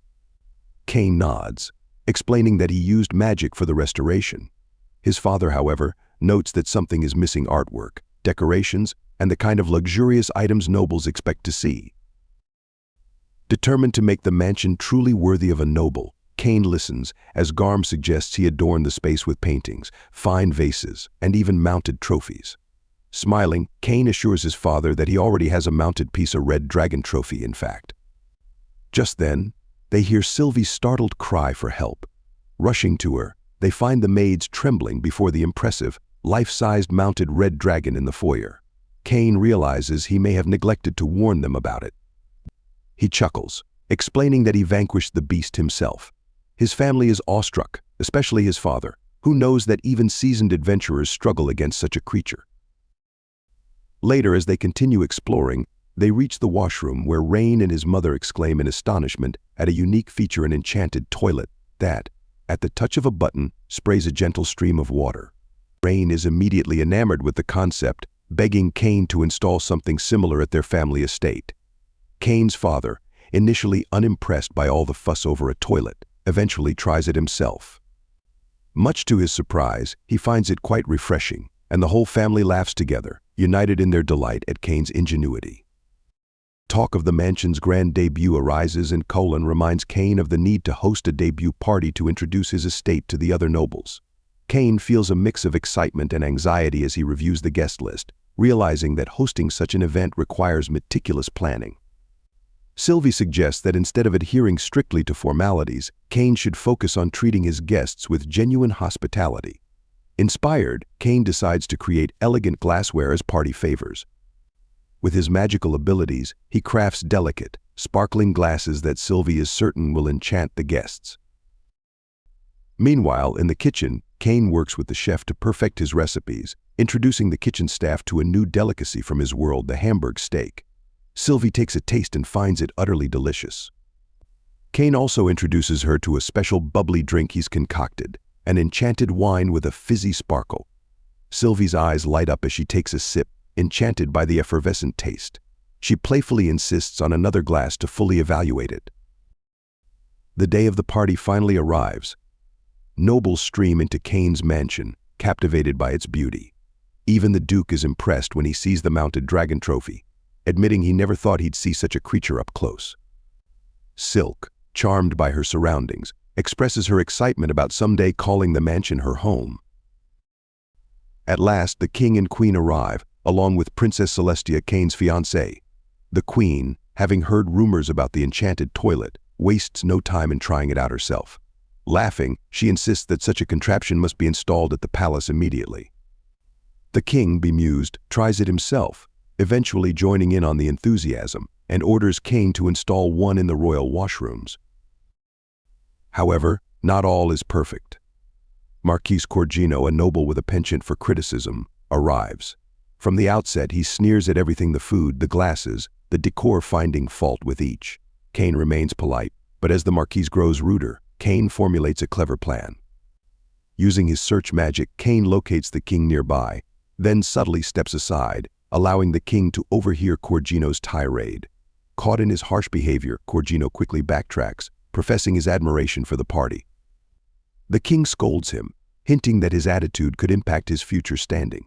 Cain nods, explaining that he used magic for the restoration. His father, however, notes that something is missing: artwork, decorations, and the kind of luxurious items nobles expect to see. Determined to make the mansion truly worthy of a noble, Cain listens as Garm suggests he adorn the space with paintings, fine vases, and even mounted trophies. Smiling, Cain assures his father that he already has a mounted piece of red dragon trophy, in fact. Just then, they hear Sylvie's startled cry for help. Rushing to her, they find the maids trembling before the impressive, life-sized mounted red dragon in the foyer. Cain realizes he may have neglected to warn them about it. He chuckles, explaining that he vanquished the beast himself. His family is awestruck, especially his father, who knows that even seasoned adventurers struggle against such a creature. Later, as they continue exploring, they reach the washroom where Rain and his mother exclaim in astonishment at a unique feature: an enchanted toilet that, at the touch of a button, sprays a gentle stream of water. Rain is immediately enamored with the concept, begging Cain to install something similar at their family estate. Cain's father, initially unimpressed by all the fuss over a toilet, eventually tries it himself. Much to his surprise, he finds it quite refreshing, and the whole family laughs together, united in their delight at Cain's ingenuity. Talk of the mansion's grand debut arises and Colin reminds Cain of the need to host a debut party to introduce his estate to the other nobles. Cain feels a mix of excitement and anxiety as he reviews the guest list, realizing that hosting such an event requires meticulous planning. Sylvie suggests that instead of adhering strictly to formalities, Cain should focus on treating his guests with genuine hospitality. Inspired, Cain decides to create elegant glassware as party favors. With his magical abilities, he crafts delicate, sparkling glasses that Sylvie is certain will enchant the guests. Meanwhile, in the kitchen, Cain works with the chef to perfect his recipes, introducing the kitchen staff to a new delicacy from his world, the Hamburg steak. Sylvie takes a taste and finds it utterly delicious. Cain also introduces her to a special bubbly drink he's concocted, an enchanted wine with a fizzy sparkle. Sylvie's eyes light up as she takes a sip, enchanted by the effervescent taste. She playfully insists on another glass to fully evaluate it. The day of the party finally arrives. Nobles stream into Cain's mansion, captivated by its beauty. Even the Duke is impressed when he sees the mounted dragon trophy, admitting he never thought he'd see such a creature up close. Silk, charmed by her surroundings, expresses her excitement about someday calling the mansion her home. At last, the king and queen arrive, along with Princess Celestia, Cain's fiancée. The queen, having heard rumors about the enchanted toilet, wastes no time in trying it out herself. Laughing, she insists that such a contraption must be installed at the palace immediately. The king, bemused, tries it himself, eventually joining in on the enthusiasm, and orders Cain to install one in the royal washrooms. However, not all is perfect. Marquis Corgino, a noble with a penchant for criticism, arrives. From the outset, he sneers at everything: the food, the glasses, the decor, finding fault with each. Cain remains polite, but as the Marquis grows ruder, Cain formulates a clever plan. Using his search magic, Cain locates the king nearby, then subtly steps aside, allowing the king to overhear Corgino's tirade. Caught in his harsh behavior, Corgino quickly backtracks, professing his admiration for the party. The king scolds him, hinting that his attitude could impact his future standing.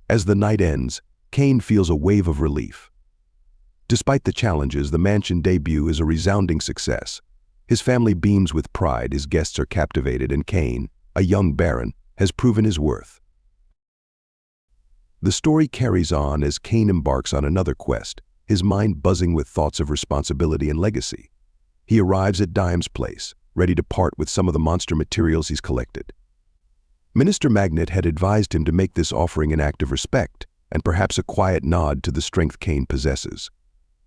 As the night ends, Cain feels a wave of relief. Despite the challenges, the mansion debut is a resounding success. His family beams with pride, his guests are captivated, and Cain, a young baron, has proven his worth. The story carries on as Cain embarks on another quest, his mind buzzing with thoughts of responsibility and legacy. He arrives at Diam's place, ready to part with some of the monster materials he's collected. Minister Magnet had advised him to make this offering an act of respect, and perhaps a quiet nod to the strength Cain possesses.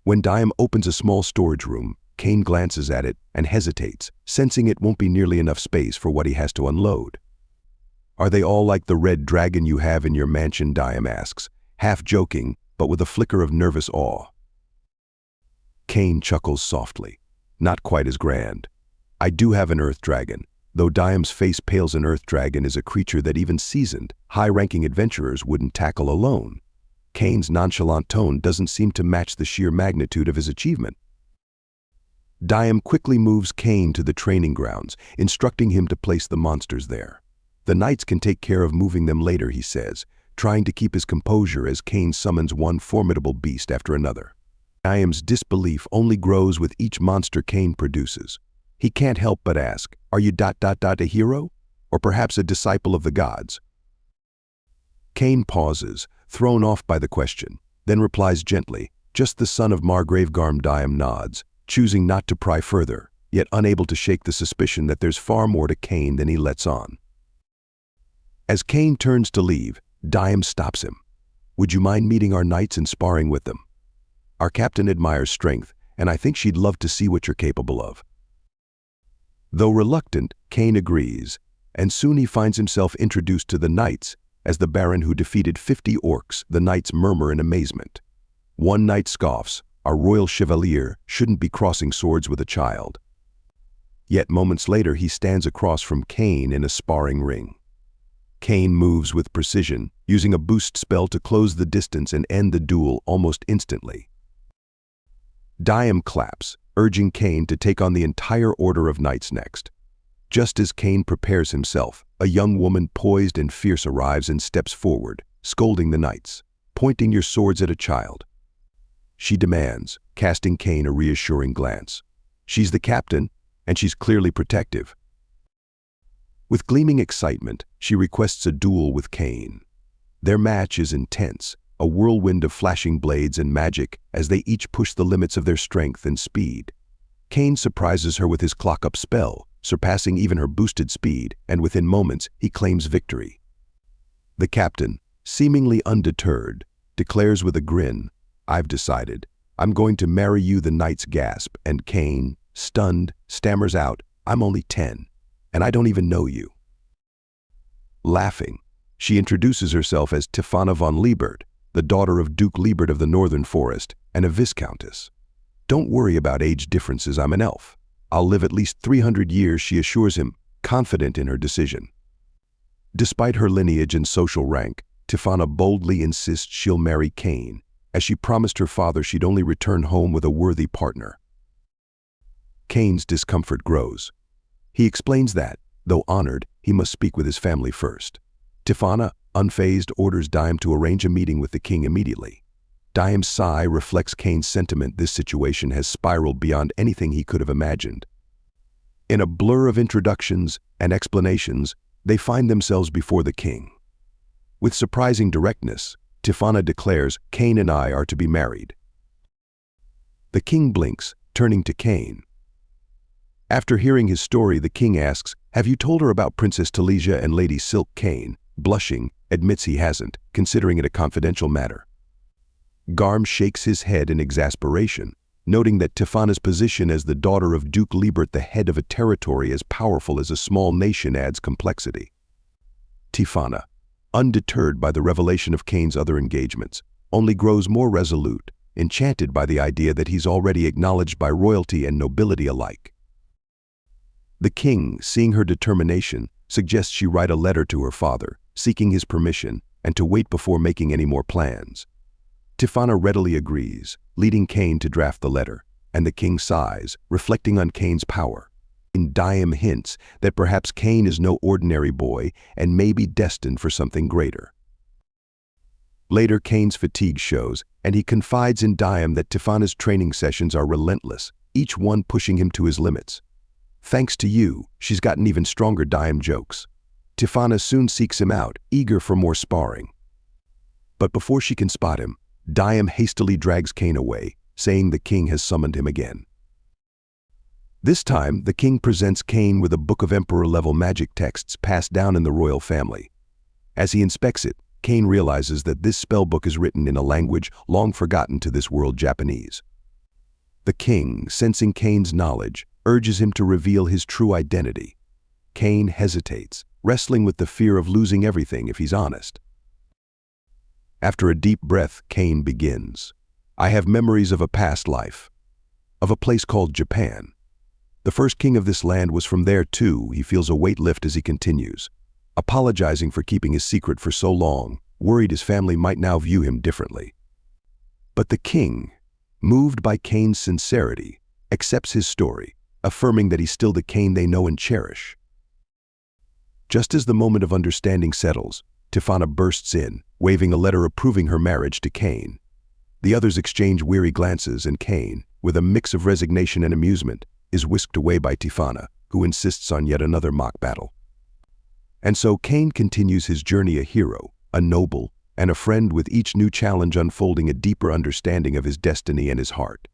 When Dime opens a small storage room, Cain glances at it and hesitates, sensing it won't be nearly enough space for what he has to unload. "Are they all like the red dragon you have in your mansion?" Dime asks, half joking, but with a flicker of nervous awe. Cain chuckles softly. "Not quite as grand. I do have an earth dragon, though Dime's face pales. An earth dragon is a creature that even seasoned, high-ranking adventurers wouldn't tackle alone." Cain's nonchalant tone doesn't seem to match the sheer magnitude of his achievement. Dime quickly moves Cain to the training grounds, instructing him to place the monsters there. "The knights can take care of moving them later," he says, trying to keep his composure as Cain summons one formidable beast after another. Dime's disbelief only grows with each monster Cain produces. He can't help but ask, "Are you a hero? Or perhaps a disciple of the gods?" Cain pauses, thrown off by the question, then replies gently, "Just the son of Margrave Garm." Dime nods, choosing not to pry further, yet unable to shake the suspicion that there's far more to Cain than he lets on. As Cain turns to leave, Dime stops him. "Would you mind meeting our knights and sparring with them? Our captain admires strength, and I think she'd love to see what you're capable of." Though reluctant, Cain agrees, and soon he finds himself introduced to the knights as the baron who defeated 50 orcs. The knights murmur in amazement. One knight scoffs, "Our royal chevalier shouldn't be crossing swords with a child." Yet moments later he stands across from Cain in a sparring ring. Cain moves with precision, using a boost spell to close the distance and end the duel almost instantly. Dime claps, urging Cain to take on the entire order of knights next. Just as Cain prepares himself, a young woman poised and fierce arrives and steps forward, scolding the knights, "Pointing your swords at a child." she demands, casting Cain a reassuring glance. She's the captain, and she's clearly protective. With gleaming excitement, she requests a duel with Cain. Their match is intense, a whirlwind of flashing blades and magic as they each push the limits of their strength and speed. Cain surprises her with his clock-up spell, surpassing even her boosted speed, and within moments, he claims victory. The captain, seemingly undeterred, declares with a grin, "I've decided. I'm going to marry you." The knights gasp, and Cain, stunned, stammers out, "I'm only 10, and I don't even know you." Laughing, she introduces herself as Tifanna von Liebert, the daughter of Duke Liebert of the Northern Forest, and a viscountess. "Don't worry about age differences, I'm an elf. I'll live at least 300 years, she assures him, confident in her decision. Despite her lineage and social rank, Tifanna boldly insists she'll marry Cain, as she promised her father she'd only return home with a worthy partner. Cain's discomfort grows. He explains that, though honored, he must speak with his family first. Tifanna, unfazed, orders Dime to arrange a meeting with the king immediately. Dime's sigh reflects Cain's sentiment. This situation has spiraled beyond anything he could have imagined. In a blur of introductions and explanations, they find themselves before the king. With surprising directness, Tifanna declares, "Cain and I are to be married." The king blinks, turning to Cain. After hearing his story, the king asks, "Have you told her about Princess Talesia and Lady Silk?" Cain, blushing, admits he hasn't, considering it a confidential matter. Garm shakes his head in exasperation, noting that Tifanna's position as the daughter of Duke Liebert, the head of a territory as powerful as a small nation, adds complexity. Tifanna, undeterred by the revelation of Cain's other engagements, only grows more resolute, enchanted by the idea that he's already acknowledged by royalty and nobility alike. The king, seeing her determination, suggests she write a letter to her father, seeking his permission, and to wait before making any more plans. Tifanna readily agrees, leading Cain to draft the letter, and the king sighs, reflecting on Cain's power. Dime hints that perhaps Cain is no ordinary boy and may be destined for something greater. Later, Cain's fatigue shows, and he confides in Dime that Tifanna's training sessions are relentless, each one pushing him to his limits. "Thanks to you, she's gotten even stronger," Dime jokes. Tifanna soon seeks him out, eager for more sparring. But before she can spot him, Dime hastily drags Cain away, saying the king has summoned him again. This time, the king presents Cain with a book of emperor-level magic texts passed down in the royal family. As he inspects it, Cain realizes that this spellbook is written in a language long forgotten to this world, Japanese. The king, sensing Cain's knowledge, urges him to reveal his true identity. Cain hesitates, wrestling with the fear of losing everything if he's honest. After a deep breath, Cain begins. "I have memories of a past life, of a place called Japan. The first king of this land was from there too." He feels a weight lift as he continues, apologizing for keeping his secret for so long, worried his family might now view him differently. But the king, moved by Cain's sincerity, accepts his story, affirming that he's still the Cain they know and cherish. Just as the moment of understanding settles, Tifanna bursts in, waving a letter approving her marriage to Cain. The others exchange weary glances, and Cain, with a mix of resignation and amusement, is whisked away by Tifanna, who insists on yet another mock battle. And so Cain continues his journey, a hero, a noble, and a friend, with each new challenge unfolding a deeper understanding of his destiny and his heart.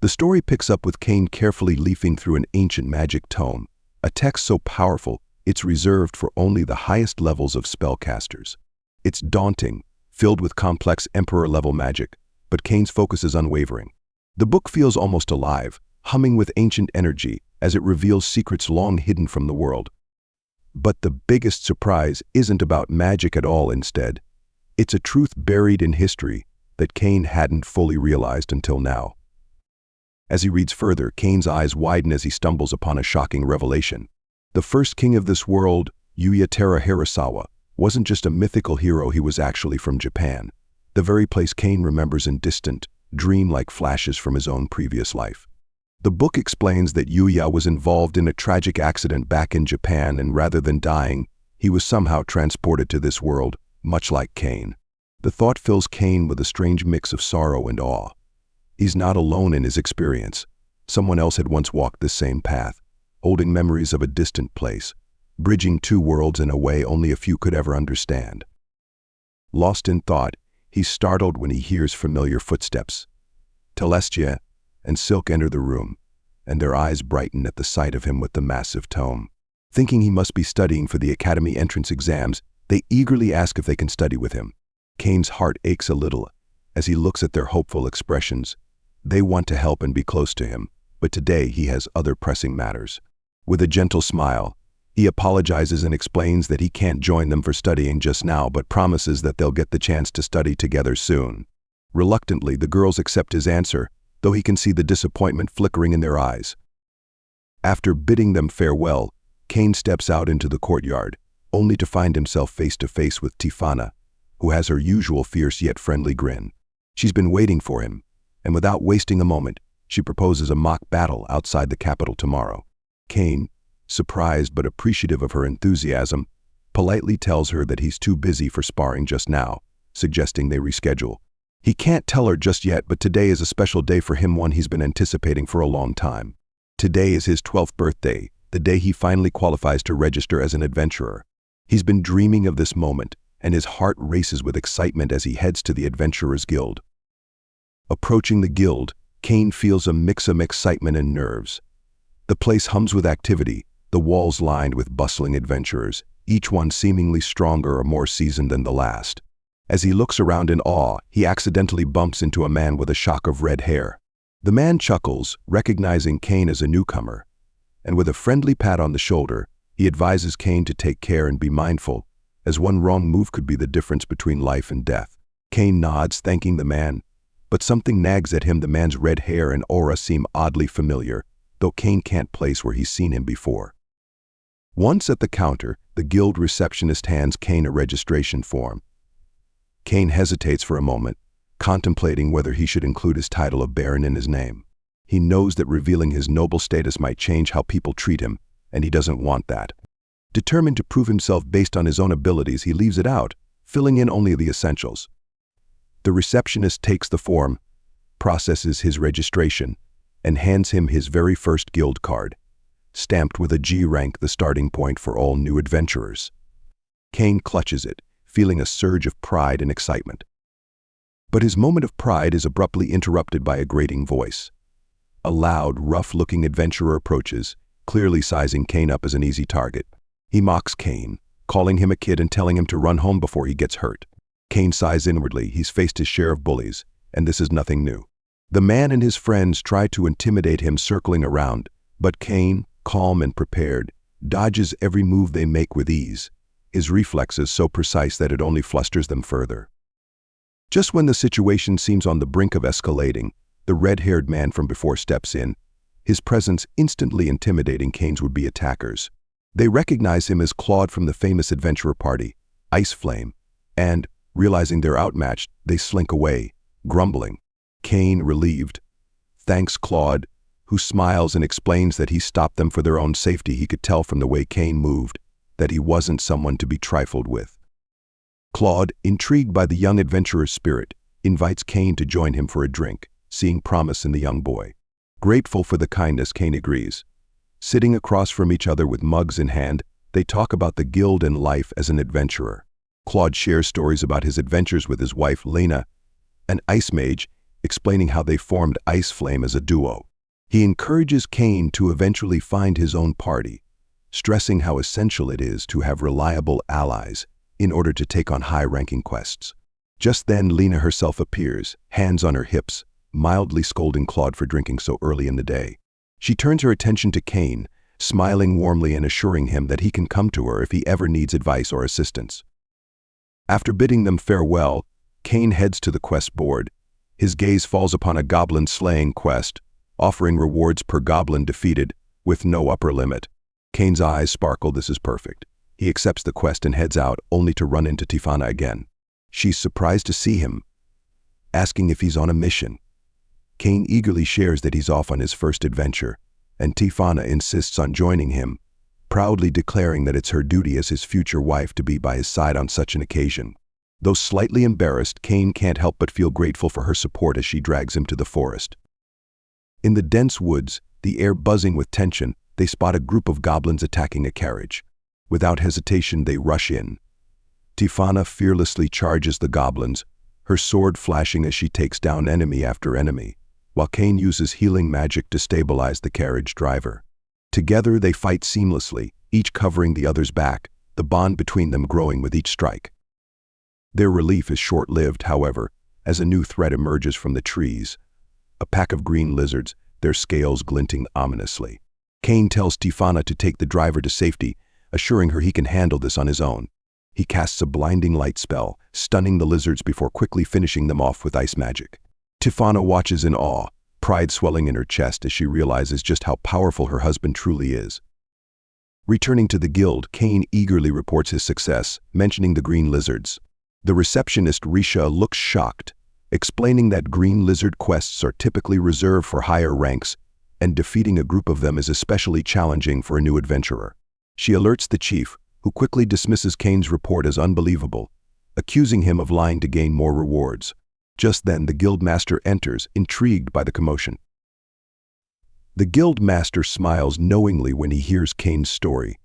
The story picks up with Cain carefully leafing through an ancient magic tome, a text so powerful it's reserved for only the highest levels of spellcasters. It's daunting, filled with complex emperor-level magic, but Cain's focus is unwavering. The book feels almost alive, humming with ancient energy as it reveals secrets long hidden from the world. But the biggest surprise isn't about magic at all. Instead, it's a truth buried in history that Cain hadn't fully realized until now. As he reads further, Cain's eyes widen as he stumbles upon a shocking revelation. The first king of this world, Uyatara Hirasawa, wasn't just a mythical hero, he was actually from Japan, the very place Cain remembers in distant, dream-like flashes from his own previous life. The book explains that Yuya was involved in a tragic accident back in Japan, and rather than dying, he was somehow transported to this world, much like Cain. The thought fills Cain with a strange mix of sorrow and awe. He's not alone in his experience. Someone else had once walked this same path, holding memories of a distant place, bridging two worlds in a way only a few could ever understand. Lost in thought, he's startled when he hears familiar footsteps. Telestia and Silk enter the room, and their eyes brighten at the sight of him with the massive tome. Thinking he must be studying for the academy entrance exams, they eagerly ask if they can study with him. Cain's heart aches a little as he looks at their hopeful expressions. They want to help and be close to him, but today he has other pressing matters. With a gentle smile, he apologizes and explains that he can't join them for studying just now, but promises that they'll get the chance to study together soon. Reluctantly, the girls accept his answer, though he can see the disappointment flickering in their eyes. After bidding them farewell, Cain steps out into the courtyard, only to find himself face to face with Tifana, who has her usual fierce yet friendly grin. She's been waiting for him, and without wasting a moment, she proposes a mock battle outside the capital tomorrow. Cain, surprised but appreciative of her enthusiasm, politely tells her that he's too busy for sparring just now, suggesting they reschedule. He can't tell her just yet, but today is a special day for him, one he's been anticipating for a long time. Today is his 12th birthday, the day he finally qualifies to register as an adventurer. He's been dreaming of this moment, and his heart races with excitement as he heads to the Adventurers Guild. Approaching the guild, Cain feels a mix of excitement and nerves. The place hums with activity, the walls lined with bustling adventurers, each one seemingly stronger or more seasoned than the last. As he looks around in awe, he accidentally bumps into a man with a shock of red hair. The man chuckles, recognizing Cain as a newcomer, and with a friendly pat on the shoulder, he advises Cain to take care and be mindful, as one wrong move could be the difference between life and death. Cain nods, thanking the man, but something nags at him. The man's red hair and aura seem oddly familiar, though Cain can't place where he's seen him before. Once at the counter, the guild receptionist hands Cain a registration form. Cain hesitates for a moment, contemplating whether he should include his title of Baron in his name. He knows that revealing his noble status might change how people treat him, and he doesn't want that. Determined to prove himself based on his own abilities, he leaves it out, filling in only the essentials. The receptionist takes the form, processes his registration, and hands him his very first guild card, stamped with a G rank, the starting point for all new adventurers. Cain clutches it, feeling a surge of pride and excitement. But his moment of pride is abruptly interrupted by a grating voice. A loud, rough-looking adventurer approaches, clearly sizing Cain up as an easy target. He mocks Cain, calling him a kid and telling him to run home before he gets hurt. Cain sighs inwardly. He's faced his share of bullies, and this is nothing new. The man and his friends try to intimidate him, circling around, but Cain, calm and prepared, dodges every move they make with ease, his reflexes so precise that it only flusters them further. Just when the situation seems on the brink of escalating, the red-haired man from before steps in, his presence instantly intimidating Cain's would-be attackers. They recognize him as Claude from the famous adventurer party, Ice Flame, and, realizing they're outmatched, they slink away, grumbling. Cain, relieved, thanks Claude, who smiles and explains that he stopped them for their own safety. He could tell from the way Cain moved that he wasn't someone to be trifled with. Claude, intrigued by the young adventurer's spirit, invites Cain to join him for a drink, seeing promise in the young boy. Grateful for the kindness, Cain agrees. Sitting across from each other with mugs in hand, they talk about the guild and life as an adventurer. Claude shares stories about his adventures with his wife, Lena, an ice mage, explaining how they formed Ice Flame as a duo. He encourages Cain to eventually find his own party, stressing how essential it is to have reliable allies in order to take on high-ranking quests. Just then, Lena herself appears, hands on her hips, mildly scolding Claude for drinking so early in the day. She turns her attention to Cain, smiling warmly and assuring him that he can come to her if he ever needs advice or assistance. After bidding them farewell, Cain heads to the quest board. His gaze falls upon a goblin-slaying quest, offering rewards per goblin defeated, with no upper limit. Cain's eyes sparkle. This is perfect. He accepts the quest and heads out, only to run into Tifana again. She's surprised to see him, asking if he's on a mission. Cain eagerly shares that he's off on his first adventure, and Tifana insists on joining him, proudly declaring that it's her duty as his future wife to be by his side on such an occasion. Though slightly embarrassed, Cain can't help but feel grateful for her support as she drags him to the forest. In the dense woods, the air buzzing with tension, they spot a group of goblins attacking a carriage. Without hesitation, they rush in. Tifana fearlessly charges the goblins, her sword flashing as she takes down enemy after enemy, while Cain uses healing magic to stabilize the carriage driver. Together, they fight seamlessly, each covering the other's back, the bond between them growing with each strike. Their relief is short-lived, however, as a new threat emerges from the trees. A pack of green lizards, their scales glinting ominously. Cain tells Tifana to take the driver to safety, assuring her he can handle this on his own. He casts a blinding light spell, stunning the lizards before quickly finishing them off with ice magic. Tifana watches in awe, pride swelling in her chest as she realizes just how powerful her husband truly is. Returning to the guild, Cain eagerly reports his success, mentioning the green lizards. The receptionist Risha looks shocked, explaining that green lizard quests are typically reserved for higher ranks, and defeating a group of them is especially challenging for a new adventurer. She alerts the chief, who quickly dismisses Cain's report as unbelievable, accusing him of lying to gain more rewards. Just then, the guildmaster enters, intrigued by the commotion. The guildmaster smiles knowingly when he hears Cain's story,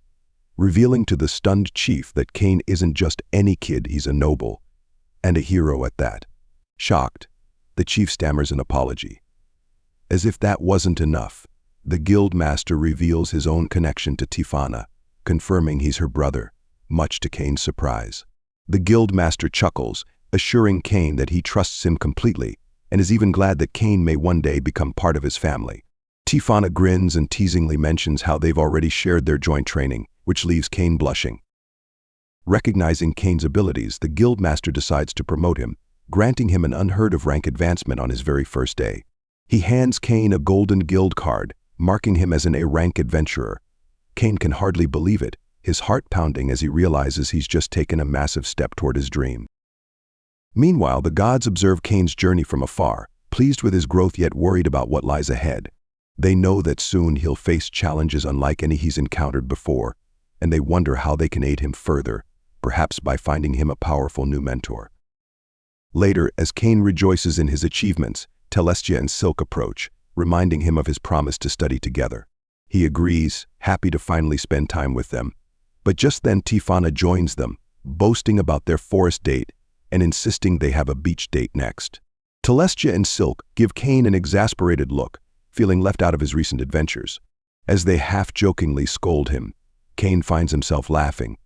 revealing to the stunned chief that Cain isn't just any kid, he's a noble, and a hero at that. Shocked, the chief stammers an apology. As if that wasn't enough, the guildmaster reveals his own connection to Tifana, confirming he's her brother, much to Cain's surprise. The guildmaster chuckles, assuring Cain that he trusts him completely, and is even glad that Cain may one day become part of his family. Tifana grins and teasingly mentions how they've already shared their joint training, which leaves Cain blushing. Recognizing Cain's abilities, the guildmaster decides to promote him, granting him an unheard-of rank advancement on his very first day. He hands Cain a golden guild card, marking him as an A-rank adventurer. Cain can hardly believe it, his heart pounding as he realizes he's just taken a massive step toward his dream. Meanwhile, the gods observe Cain's journey from afar, pleased with his growth yet worried about what lies ahead. They know that soon he'll face challenges unlike any he's encountered before, and they wonder how they can aid him further, perhaps by finding him a powerful new mentor. Later, as Cain rejoices in his achievements, Telestia and Silk approach, reminding him of his promise to study together. He agrees, happy to finally spend time with them. But just then Tifana joins them, boasting about their forest date and insisting they have a beach date next. Telestia and Silk give Cain an exasperated look, feeling left out of his recent adventures. As they half-jokingly scold him, Cain finds himself laughing,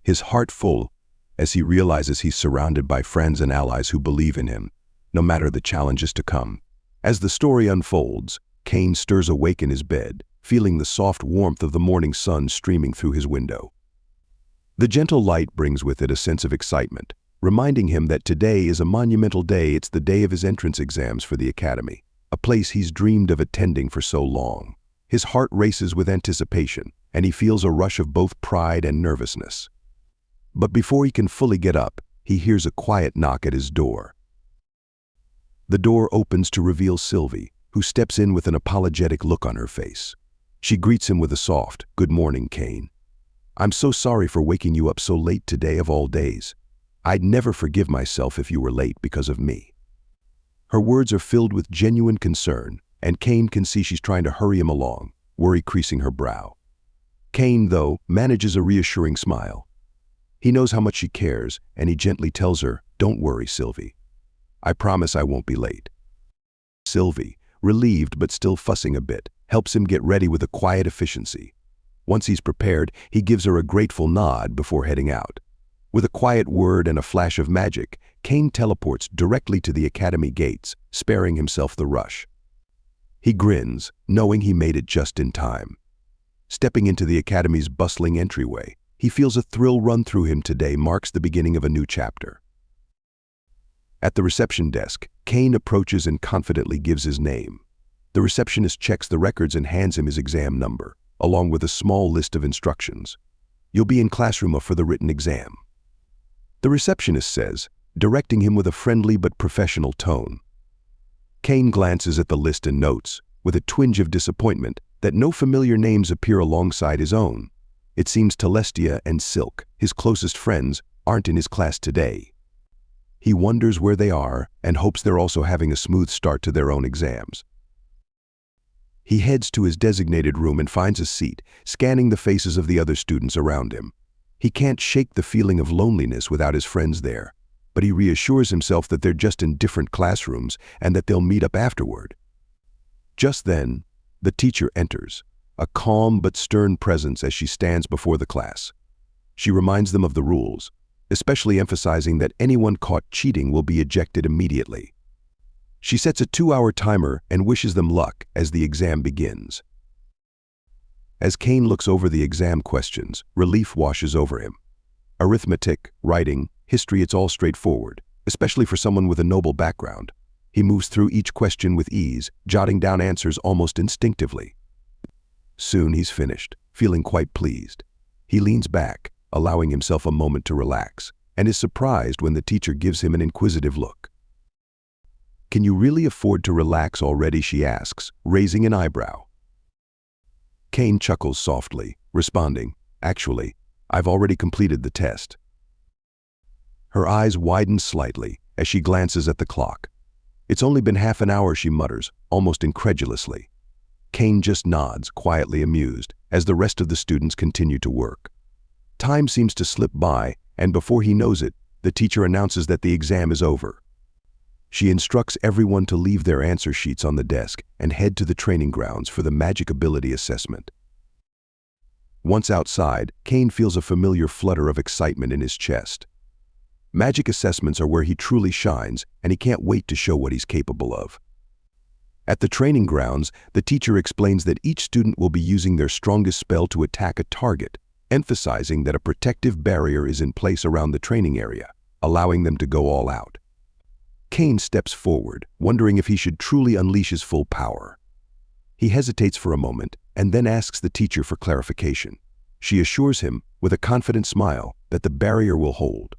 his heart full, as he realizes he's surrounded by friends and allies who believe in him, no matter the challenges to come. As the story unfolds, Cain stirs awake in his bed, feeling the soft warmth of the morning sun streaming through his window. The gentle light brings with it a sense of excitement, reminding him that today is a monumental day. It's the day of his entrance exams for the academy, a place he's dreamed of attending for so long. His heart races with anticipation, and he feels a rush of both pride and nervousness. But before he can fully get up, he hears a quiet knock at his door. The door opens to reveal Sylvie, who steps in with an apologetic look on her face. She greets him with a soft, "Good morning, Cain. I'm so sorry for waking you up so late today of all days. I'd never forgive myself if you were late because of me." Her words are filled with genuine concern, and Cain can see she's trying to hurry him along, worry creasing her brow. Cain, though, manages a reassuring smile. He knows how much she cares, and he gently tells her, "Don't worry, Sylvie. I promise I won't be late." Sylvie, relieved but still fussing a bit, helps him get ready with a quiet efficiency. Once he's prepared, he gives her a grateful nod before heading out. With a quiet word and a flash of magic, Cain teleports directly to the academy gates, sparing himself the rush. He grins, knowing he made it just in time. Stepping into the academy's bustling entryway, he feels a thrill run through him. Today marks the beginning of a new chapter. At the reception desk, Cain approaches and confidently gives his name. The receptionist checks the records and hands him his exam number, along with a small list of instructions. "You'll be in classroom for the written exam," the receptionist says, directing him with a friendly but professional tone. Cain glances at the list and notes, with a twinge of disappointment, that no familiar names appear alongside his own. It seems Telestia and Silk, his closest friends, aren't in his class today. He wonders where they are and hopes they're also having a smooth start to their own exams. He heads to his designated room and finds a seat, scanning the faces of the other students around him. He can't shake the feeling of loneliness without his friends there, but he reassures himself that they're just in different classrooms and that they'll meet up afterward. Just then, the teacher enters, a calm but stern presence as she stands before the class. She reminds them of the rules, especially emphasizing that anyone caught cheating will be ejected immediately. She sets a 2-hour timer and wishes them luck as the exam begins. As Cain looks over the exam questions, relief washes over him. Arithmetic, writing, history, it's all straightforward, especially for someone with a noble background. He moves through each question with ease, jotting down answers almost instinctively. Soon he's finished, feeling quite pleased. He leans back, allowing himself a moment to relax, and is surprised when the teacher gives him an inquisitive look. "Can you really afford to relax already?" she asks, raising an eyebrow. Cain chuckles softly, responding, "Actually, I've already completed the test." Her eyes widen slightly as she glances at the clock. "It's only been half an hour," she mutters, almost incredulously. Cain just nods, quietly amused, as the rest of the students continue to work. Time seems to slip by, and before he knows it, the teacher announces that the exam is over. She instructs everyone to leave their answer sheets on the desk and head to the training grounds for the magic ability assessment. Once outside, Cain feels a familiar flutter of excitement in his chest. Magic assessments are where he truly shines, and he can't wait to show what he's capable of. At the training grounds, the teacher explains that each student will be using their strongest spell to attack a target, emphasizing that a protective barrier is in place around the training area, allowing them to go all out. Cain steps forward, wondering if he should truly unleash his full power. He hesitates for a moment and then asks the teacher for clarification. She assures him, with a confident smile, that the barrier will hold.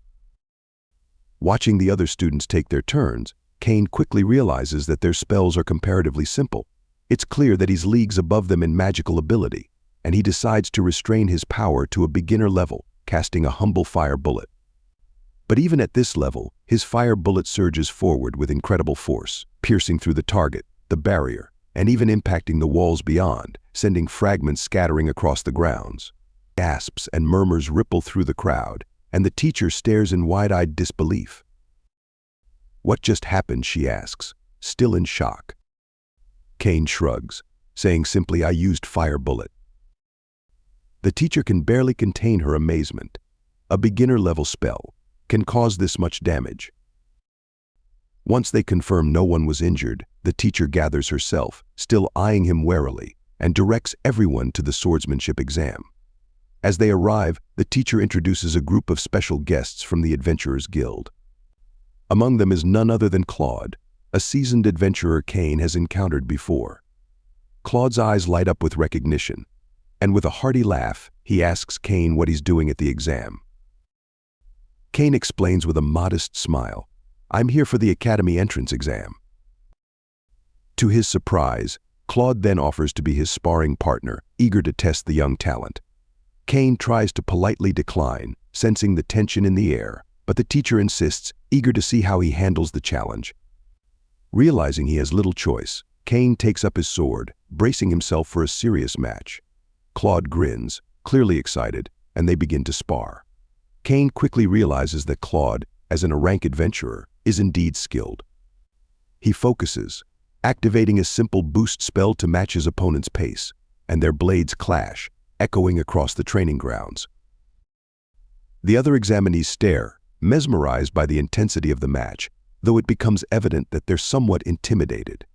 Watching the other students take their turns, Cain quickly realizes that their spells are comparatively simple. It's clear that he's leagues above them in magical ability, and he decides to restrain his power to a beginner level, casting a humble fire bullet. But even at this level, his fire bullet surges forward with incredible force, piercing through the target, the barrier, and even impacting the walls beyond, sending fragments scattering across the grounds. Gasps and murmurs ripple through the crowd, and the teacher stares in wide-eyed disbelief. "What just happened?" she asks, still in shock. Cain shrugs, saying simply, "I used fire bullet." The teacher can barely contain her amazement. A beginner-level spell can cause this much damage. Once they confirm no one was injured, the teacher gathers herself, still eyeing him warily, and directs everyone to the swordsmanship exam. As they arrive, the teacher introduces a group of special guests from the Adventurers Guild. Among them is none other than Claude, a seasoned adventurer Cain has encountered before. Claude's eyes light up with recognition, and with a hearty laugh, he asks Cain what he's doing at the exam. Cain explains with a modest smile, "I'm here for the Academy entrance exam." To his surprise, Claude then offers to be his sparring partner, eager to test the young talent. Cain tries to politely decline, sensing the tension in the air, but the teacher insists, eager to see how he handles the challenge. Realizing he has little choice, Cain takes up his sword, bracing himself for a serious match. Claude grins, clearly excited, and they begin to spar. Cain quickly realizes that Claude, as a rank adventurer, is indeed skilled. He focuses, activating a simple boost spell to match his opponent's pace, and their blades clash, echoing across the training grounds. The other examinees stare, mesmerized by the intensity of the match, though it becomes evident that they're somewhat intimidated.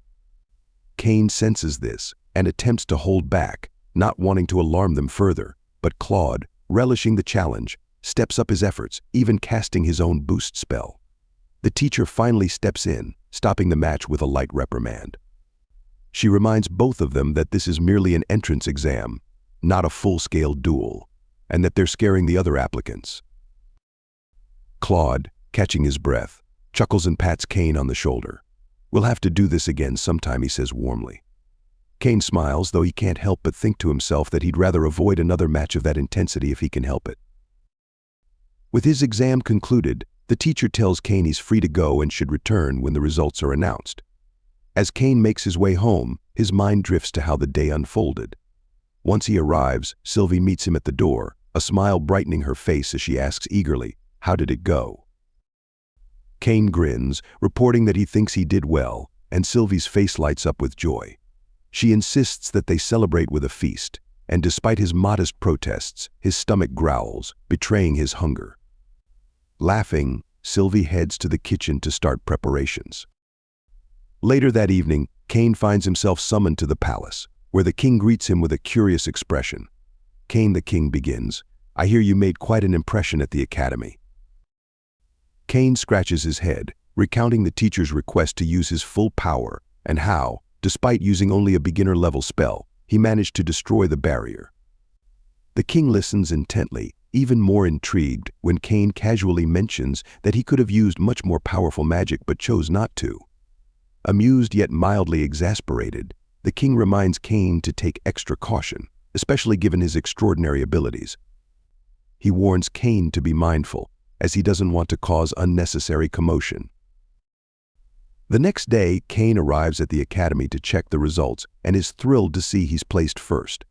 Cain senses this and attempts to hold back, not wanting to alarm them further, but Claude, relishing the challenge, steps up his efforts, even casting his own boost spell. The teacher finally steps in, stopping the match with a light reprimand. She reminds both of them that this is merely an entrance exam, not a full-scale duel, and that they're scaring the other applicants. Claude, catching his breath, chuckles and pats Cain on the shoulder. "We'll have to do this again sometime," he says warmly. Cain smiles, though he can't help but think to himself that he'd rather avoid another match of that intensity if he can help it. With his exam concluded, The teacher tells Cain he's free to go and should return when the results are announced. As Cain makes his way home, his mind drifts to how the day unfolded. Once he arrives, Sylvie meets him at the door, a smile brightening her face as she asks eagerly, "How did it go?" Cain grins, reporting that he thinks he did well, and Sylvie's face lights up with joy. She insists that they celebrate with a feast, and despite his modest protests, his stomach growls, betraying his hunger. Laughing, Sylvie heads to the kitchen to start preparations. Later that evening, Cain finds himself summoned to the palace, where the king greets him with a curious expression. Cain, the king begins, "I hear you made quite an impression at the academy." Cain scratches his head, recounting the teacher's request to use his full power and how, despite using only a beginner-level spell, he managed to destroy the barrier. The king listens intently, even more intrigued when Cain casually mentions that he could have used much more powerful magic but chose not to. Amused yet mildly exasperated, the king reminds Cain to take extra caution, especially given his extraordinary abilities. He warns Cain to be mindful, as he doesn't want to cause unnecessary commotion. The next day, Cain arrives at the academy to check the results and is thrilled to see he's placed first.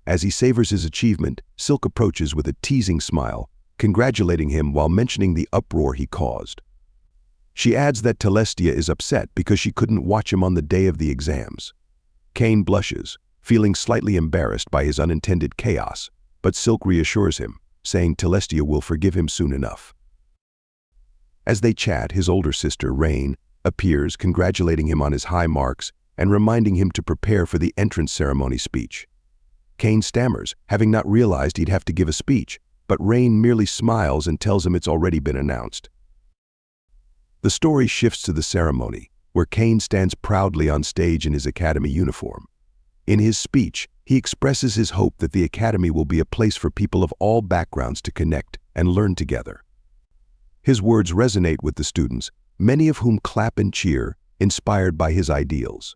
As he savors his achievement, Silk approaches with a teasing smile, congratulating him while mentioning the uproar he caused. She adds that Celestia is upset because she couldn't watch him on the day of the exams. Cain blushes, feeling slightly embarrassed by his unintended chaos, but Silk reassures him, saying Celestia will forgive him soon enough. As they chat, his older sister, Rain, appears, congratulating him on his high marks and reminding him to prepare for the entrance ceremony speech. Cain stammers, having not realized he'd have to give a speech, but Rain merely smiles and tells him it's already been announced. The story shifts to the ceremony, where Cain stands proudly on stage in his academy uniform. In his speech, he expresses his hope that the academy will be a place for people of all backgrounds to connect and learn together. His words resonate with the students, many of whom clap and cheer, inspired by his ideals.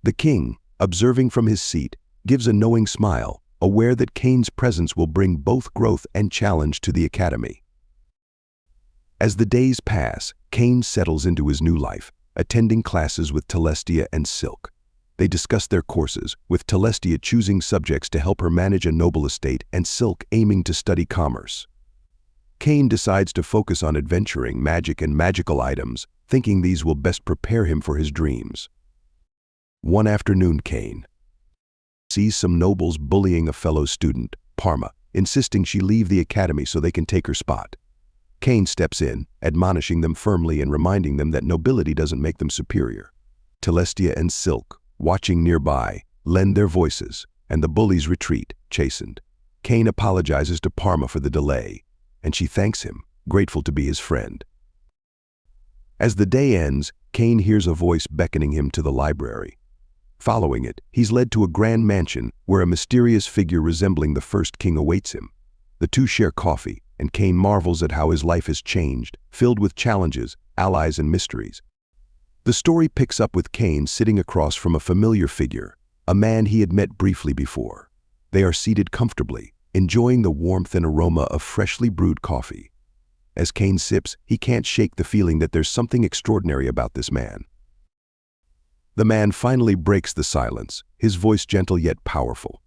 The king, observing from his seat, gives a knowing smile, aware that Cain's presence will bring both growth and challenge to the academy. As the days pass, Cain settles into his new life, attending classes with Celestia and Silk. They discuss their courses, with Celestia choosing subjects to help her manage a noble estate and Silk aiming to study commerce. Cain decides to focus on adventuring, magic, and magical items, thinking these will best prepare him for his dreams. One afternoon, Cain sees some nobles bullying a fellow student, Parma, insisting she leave the academy so they can take her spot. Cain steps in, admonishing them firmly and reminding them that nobility doesn't make them superior. Celestia and Silk, watching nearby, lend their voices, and the bullies retreat, chastened. Cain apologizes to Parma for the delay, and she thanks him, grateful to be his friend. As the day ends, Cain hears a voice beckoning him to the library. Following it, he's led to a grand mansion where a mysterious figure resembling the first king awaits him. The two share coffee, and Cain marvels at how his life has changed, filled with challenges, allies, and mysteries. The story picks up with Cain sitting across from a familiar figure, a man he had met briefly before. They are seated comfortably, enjoying the warmth and aroma of freshly brewed coffee. As Cain sips, he can't shake the feeling that there's something extraordinary about this man. The man finally breaks the silence, his voice gentle yet powerful.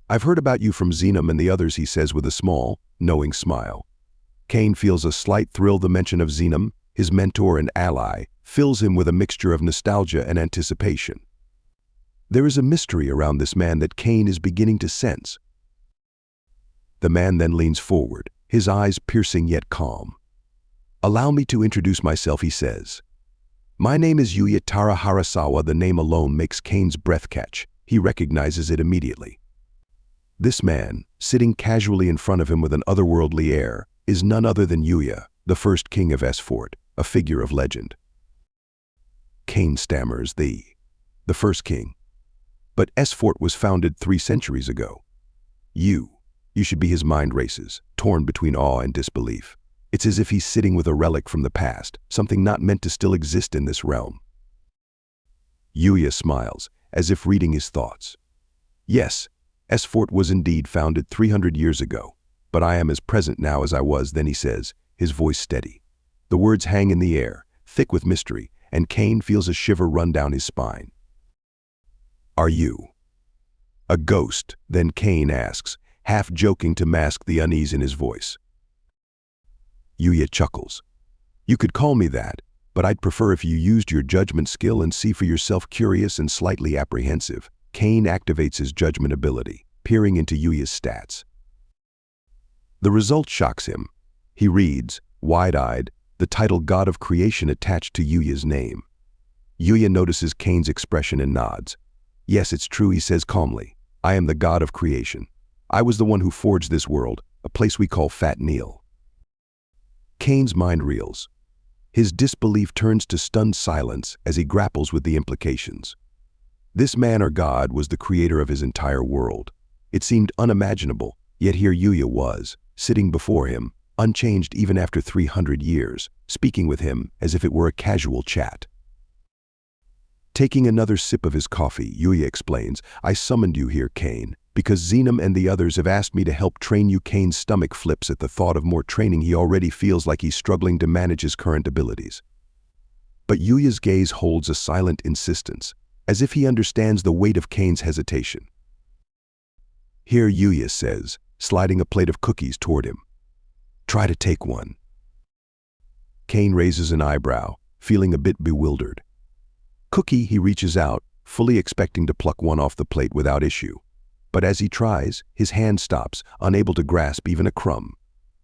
"I've heard about you from Xenum and the others," he says with a small, knowing smile. Cain feels a slight thrill. The mention of Xenum, his mentor and ally, fills him with a mixture of nostalgia and anticipation. There is a mystery around this man that Cain is beginning to sense. The man then leans forward, his eyes piercing yet calm. "Allow me to introduce myself," he says. "My name is Yuya Tara Harasawa." The name alone makes Cain's breath catch. He recognizes it immediately. This man, sitting casually in front of him with an otherworldly air, is none other than Yuya, the first king of Esfort, a figure of legend. Cain stammers, the first king. But Esfort was founded 3 centuries ago. You should be. His mind races, torn between awe and disbelief. It's as if he's sitting with a relic from the past, something not meant to still exist in this realm. Yuya smiles, as if reading his thoughts. "Yes, Esfort was indeed founded 300 years ago, but I am as present now as I was then," he says, his voice steady. The words hang in the air, thick with mystery, and Cain feels a shiver run down his spine. "Are you a ghost?" then Cain asks, half joking to mask the unease in his voice. Yuya chuckles. "You could call me that, but I'd prefer if you used your judgment skill and see for yourself." Curious and slightly apprehensive, Cain activates his judgment ability, peering into Yuya's stats. The result shocks him. He reads, wide-eyed, the title God of Creation attached to Yuya's name. Yuya notices Cain's expression and nods. "Yes, it's true," he says calmly. "I am the God of Creation. I was the one who forged this world, a place we call Fat Neil." Cain's mind reels. His disbelief turns to stunned silence as he grapples with the implications. This man or God was the creator of his entire world. It seemed unimaginable, yet here Yuya was, sitting before him, unchanged even after 300 years, speaking with him as if it were a casual chat. Taking another sip of his coffee, Yuya explains, "I summoned you here, Cain, because Xenom and the others have asked me to help train you." Cain's stomach flips at the thought of more training. He already feels like he's struggling to manage his current abilities. But Yuya's gaze holds a silent insistence, as if he understands the weight of Cain's hesitation. "Here," Yuya says, sliding a plate of cookies toward him. "Try to take one." Cain raises an eyebrow, feeling a bit bewildered. "Cookie," he reaches out, fully expecting to pluck one off the plate without issue. But as he tries, his hand stops, unable to grasp even a crumb.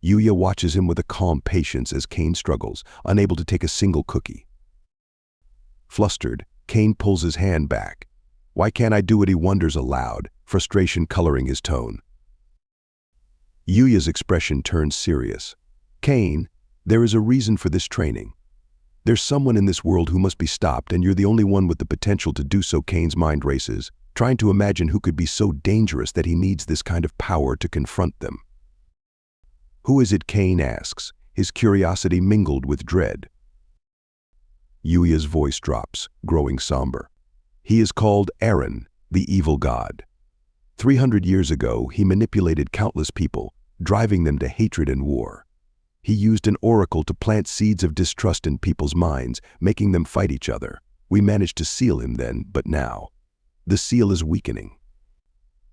Yuya watches him with a calm patience as Cain struggles, unable to take a single cookie. Flustered, Cain pulls his hand back. "Why can't I do it?" he wonders aloud, frustration coloring his tone. Yuya's expression turns serious. "Cain, there is a reason for this training. There's someone in this world who must be stopped, and you're the only one with the potential to do so." Cain's mind races, trying to imagine who could be so dangerous that he needs this kind of power to confront them. "Who is it?" Cain asks, his curiosity mingled with dread. Yuya's voice drops, growing somber. "He is called Eren, the evil god. 300 years ago, he manipulated countless people, driving them to hatred and war. He used an oracle to plant seeds of distrust in people's minds, making them fight each other. We managed to seal him then, but now the seal is weakening."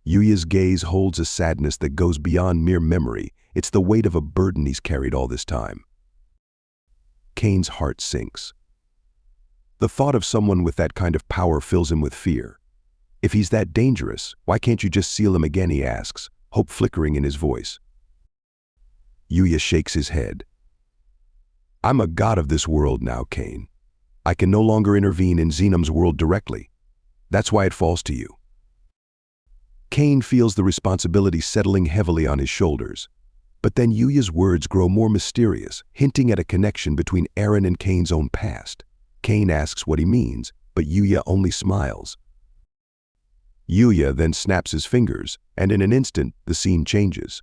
Yuya's gaze holds a sadness that goes beyond mere memory. It's the weight of a burden he's carried all this time. Cain's heart sinks. The thought of someone with that kind of power fills him with fear. "If he's that dangerous, why can't you just seal him again?" he asks, hope flickering in his voice. Yuya shakes his head. "I'm a god of this world now, Cain. I can no longer intervene in Xenom's world directly. That's why it falls to you." Cain feels the responsibility settling heavily on his shoulders. But then Yuya's words grow more mysterious, hinting at a connection between Eren and Cain's own past. Cain asks what he means, but Yuya only smiles. Yuya then snaps his fingers, and in an instant, the scene changes.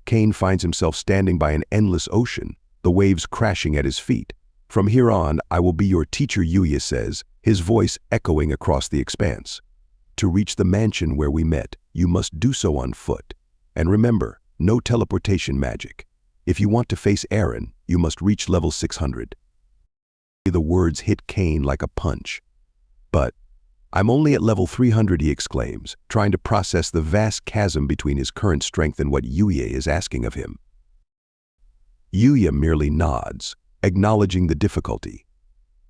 Cain finds himself standing by an endless ocean, the waves crashing at his feet. "From here on, I will be your teacher," Yuya says, his voice echoing across the expanse. "To reach the mansion where we met, you must do so on foot. And remember, no teleportation magic. If you want to face Eren, you must reach level 600. The words hit Cain like a punch. "But I'm only at level 300, he exclaims, trying to process the vast chasm between his current strength and what Yuya is asking of him. Yuya merely nods, acknowledging the difficulty.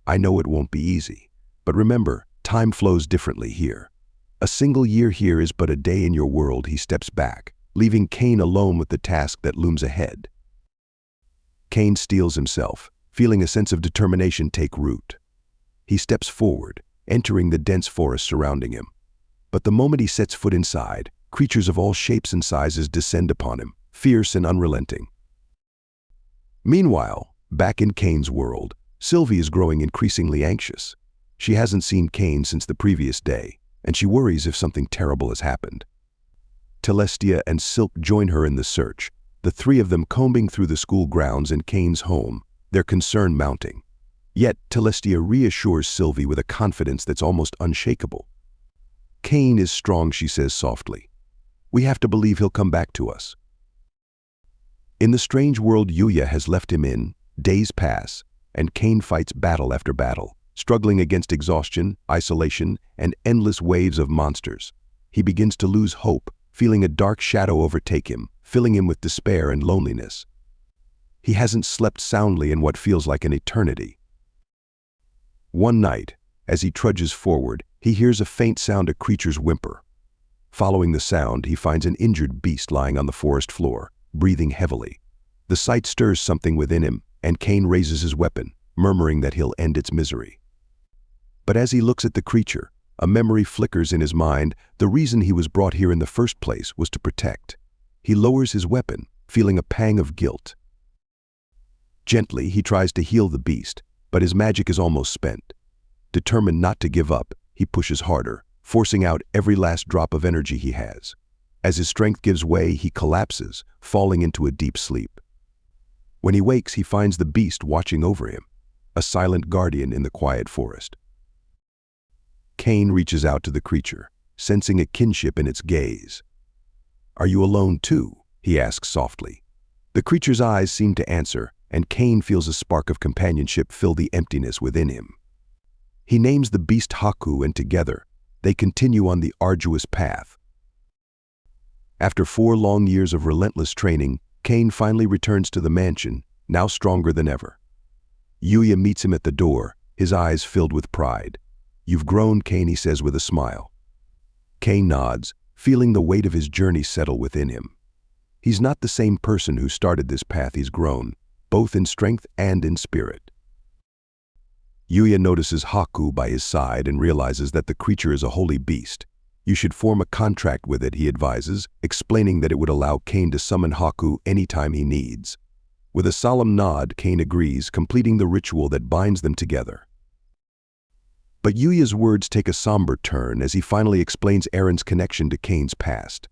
"I know it won't be easy, but remember, time flows differently here. A single year here is but a day in your world." He steps back, leaving Cain alone with the task that looms ahead. Cain steels himself, feeling a sense of determination take root. He steps forward, entering the dense forest surrounding him. But the moment he sets foot inside, creatures of all shapes and sizes descend upon him, fierce and unrelenting. Meanwhile, back in Cain's world, Sylvie is growing increasingly anxious. She hasn't seen Cain since the previous day, and she worries if something terrible has happened. Celestia and Silk join her in the search, the three of them combing through the school grounds and Cain's home, their concern mounting. Yet, Celestia reassures Sylvie with a confidence that's almost unshakable. "Cain is strong," she says softly. "We have to believe he'll come back to us." In the strange world Yuya has left him in, Days pass, and Cain fights battle after battle, struggling against exhaustion, isolation, and endless waves of monsters. He begins to lose hope, feeling a dark shadow overtake him, filling him with despair and loneliness. He hasn't slept soundly in what feels like an eternity. One night, as he trudges forward, he hears a faint sound, a creature's whimper. Following the sound, he finds an injured beast lying on the forest floor, breathing heavily. The sight stirs something within him, and Cain raises his weapon, murmuring that he'll end its misery. But as he looks at the creature, a memory flickers in his mind. The reason he was brought here in the first place was to protect. He lowers his weapon, feeling a pang of guilt. Gently, he tries to heal the beast, but his magic is almost spent. Determined not to give up, he pushes harder, forcing out every last drop of energy he has. As his strength gives way, he collapses, falling into a deep sleep. When he wakes, he finds the beast watching over him, a silent guardian in the quiet forest. Cain reaches out to the creature, sensing a kinship in its gaze. "Are you alone too?" he asks softly. The creature's eyes seem to answer, and Cain feels a spark of companionship fill the emptiness within him. He names the beast Haku, and together, they continue on the arduous path. After 4 long years of relentless training, Cain finally returns to the mansion, now stronger than ever. Yuya meets him at the door, his eyes filled with pride. "You've grown, Cain," he says with a smile. Cain nods, feeling the weight of his journey settle within him. He's not the same person who started this path. He's grown, both in strength and in spirit. Yuya notices Haku by his side and realizes that the creature is a holy beast. "You should form a contract with it," he advises, explaining that it would allow Cain to summon Haku anytime he needs. With a solemn nod, Cain agrees, completing the ritual that binds them together. But Yuya's words take a somber turn as he finally explains Eren's connection to Cain's past.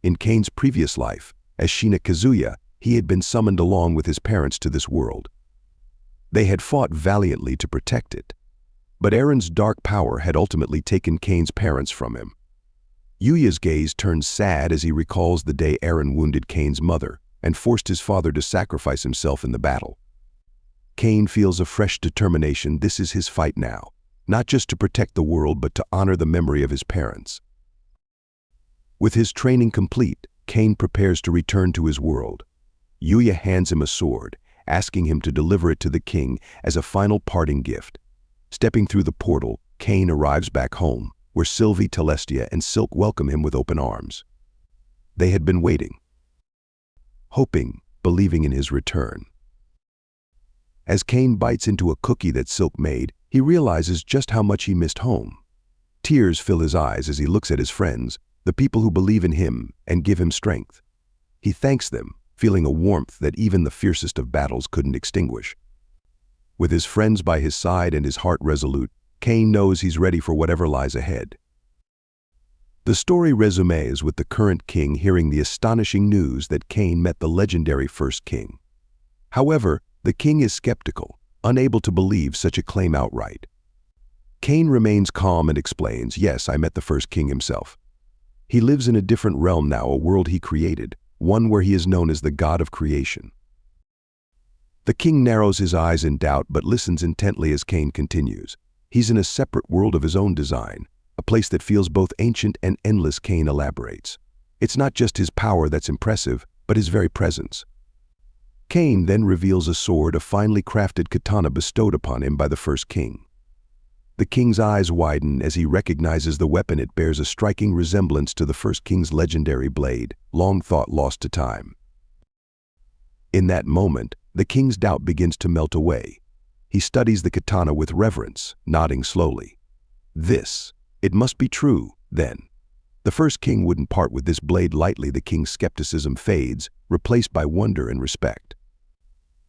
In Cain's previous life, as Shiinya Kazuya, he had been summoned along with his parents to this world. They had fought valiantly to protect it. But Eren's dark power had ultimately taken Cain's parents from him. Yuya's gaze turns sad as he recalls the day Eren wounded Cain's mother and forced his father to sacrifice himself in the battle. Cain feels a fresh determination. This is his fight now, not just to protect the world but to honor the memory of his parents. With his training complete, Cain prepares to return to his world. Yuya hands him a sword, asking him to deliver it to the king as a final parting gift. Stepping through the portal, Cain arrives back home, where Sylvie, Telestia, and Silk welcome him with open arms. They had been waiting, hoping, believing in his return. As Cain bites into a cookie that Silk made, he realizes just how much he missed home. Tears fill his eyes as he looks at his friends, the people who believe in him and give him strength. He thanks them, feeling a warmth that even the fiercest of battles couldn't extinguish. With his friends by his side and his heart resolute, Cain knows he's ready for whatever lies ahead. The story resumes with the current king hearing the astonishing news that Cain met the legendary first king. However, the king is skeptical, unable to believe such a claim outright. Cain remains calm and explains, "Yes, I met the first king himself. He lives in a different realm now, a world he created, one where he is known as the god of creation." The king narrows his eyes in doubt but listens intently as Cain continues. He's in a separate world of his own design, a place that feels both ancient and endless. Cain elaborates. It's not just his power that's impressive, but his very presence. Cain then reveals a sword, a finely crafted katana bestowed upon him by the first king. The king's eyes widen as he recognizes the weapon. It bears a striking resemblance to the first king's legendary blade, long thought lost to time. In that moment, the king's doubt begins to melt away. He studies the katana with reverence, nodding slowly. It must be true, then. The first king wouldn't part with this blade lightly. The king's skepticism fades, replaced by wonder and respect.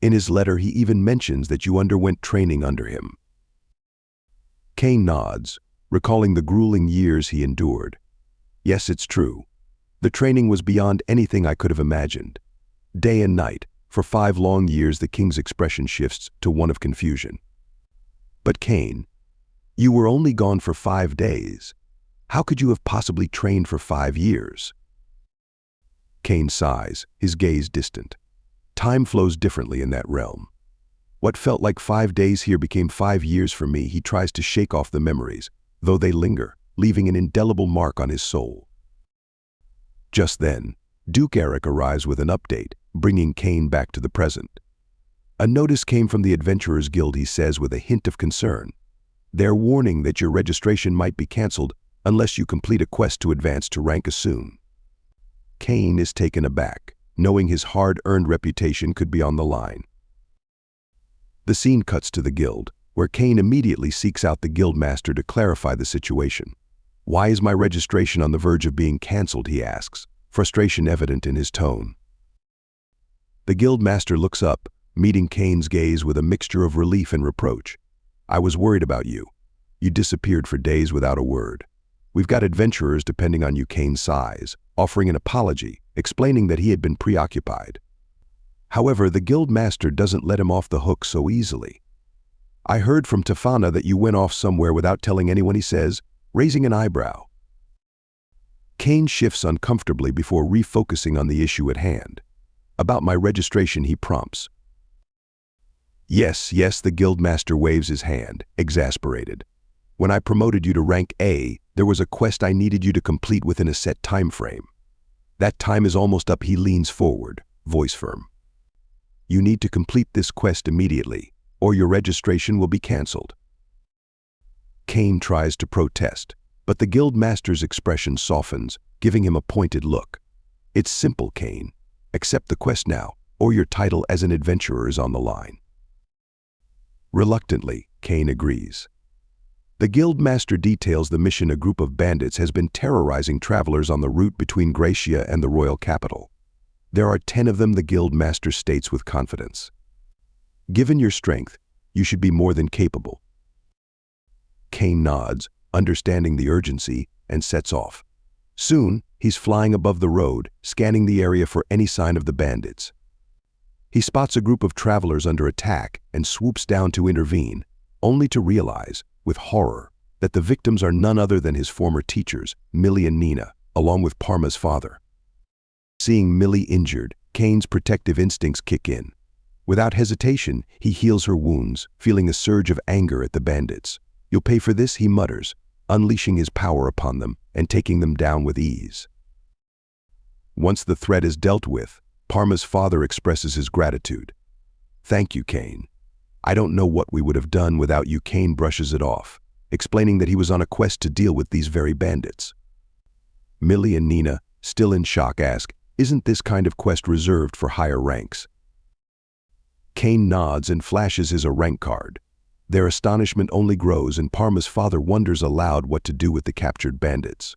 In his letter, he even mentions that you underwent training under him. Cain nods, recalling the grueling years he endured. "Yes, it's true. The training was beyond anything I could have imagined. Day and night, for 5 long years." The king's expression shifts to one of confusion. "But Cain, you were only gone for 5 days. How could you have possibly trained for 5 years? Cain sighs, his gaze distant. Time flows differently in that realm. What felt like 5 days here became 5 years for me. He tries to shake off the memories, though they linger, leaving an indelible mark on his soul. Just then, Duke Eric arrives with an update, bringing Cain back to the present. A notice came from the Adventurers Guild, he says with a hint of concern. They're warning that your registration might be cancelled unless you complete a quest to advance to rank soon. Cain is taken aback, knowing his hard-earned reputation could be on the line. The scene cuts to the guild, where Cain immediately seeks out the guildmaster to clarify the situation. Why is my registration on the verge of being cancelled, he asks, frustration evident in his tone. The guildmaster looks up, meeting Cain's gaze with a mixture of relief and reproach. I was worried about you. You disappeared for days without a word. We've got adventurers depending on you, Cain sighs, offering an apology, explaining that he had been preoccupied. However, the guildmaster doesn't let him off the hook so easily. I heard from Tefana that you went off somewhere without telling anyone, he says, raising an eyebrow. Cain shifts uncomfortably before refocusing on the issue at hand. About my registration, he prompts. Yes, the guildmaster waves his hand, exasperated. When I promoted you to rank A, there was a quest I needed you to complete within a set time frame. That time is almost up, he leans forward, voice firm. You need to complete this quest immediately, or your registration will be cancelled. Cain tries to protest, but the guildmaster's expression softens, giving him a pointed look. It's simple, Cain. Accept the quest now, or your title as an adventurer is on the line. Reluctantly, Cain agrees. The guildmaster details the mission. A group of bandits has been terrorizing travelers on the route between Gracia and the royal capital. There are 10 of them, the guildmaster states with confidence. Given your strength, you should be more than capable. Cain nods, understanding the urgency, and sets off. Soon, he's flying above the road, scanning the area for any sign of the bandits. He spots a group of travelers under attack and swoops down to intervene, only to realize, with horror, that the victims are none other than his former teachers, Millie and Nina, along with Parma's father. Seeing Millie injured, Cain's protective instincts kick in. Without hesitation, he heals her wounds, feeling a surge of anger at the bandits. You'll pay for this, he mutters, unleashing his power upon them and taking them down with ease. Once the threat is dealt with, Parma's father expresses his gratitude. Thank you, Cain. I don't know what we would have done without you. Cain brushes it off, explaining that he was on a quest to deal with these very bandits. Millie and Nina, still in shock, ask, isn't this kind of quest reserved for higher ranks? Cain nods and flashes his rank card. Their astonishment only grows, and Parma's father wonders aloud what to do with the captured bandits.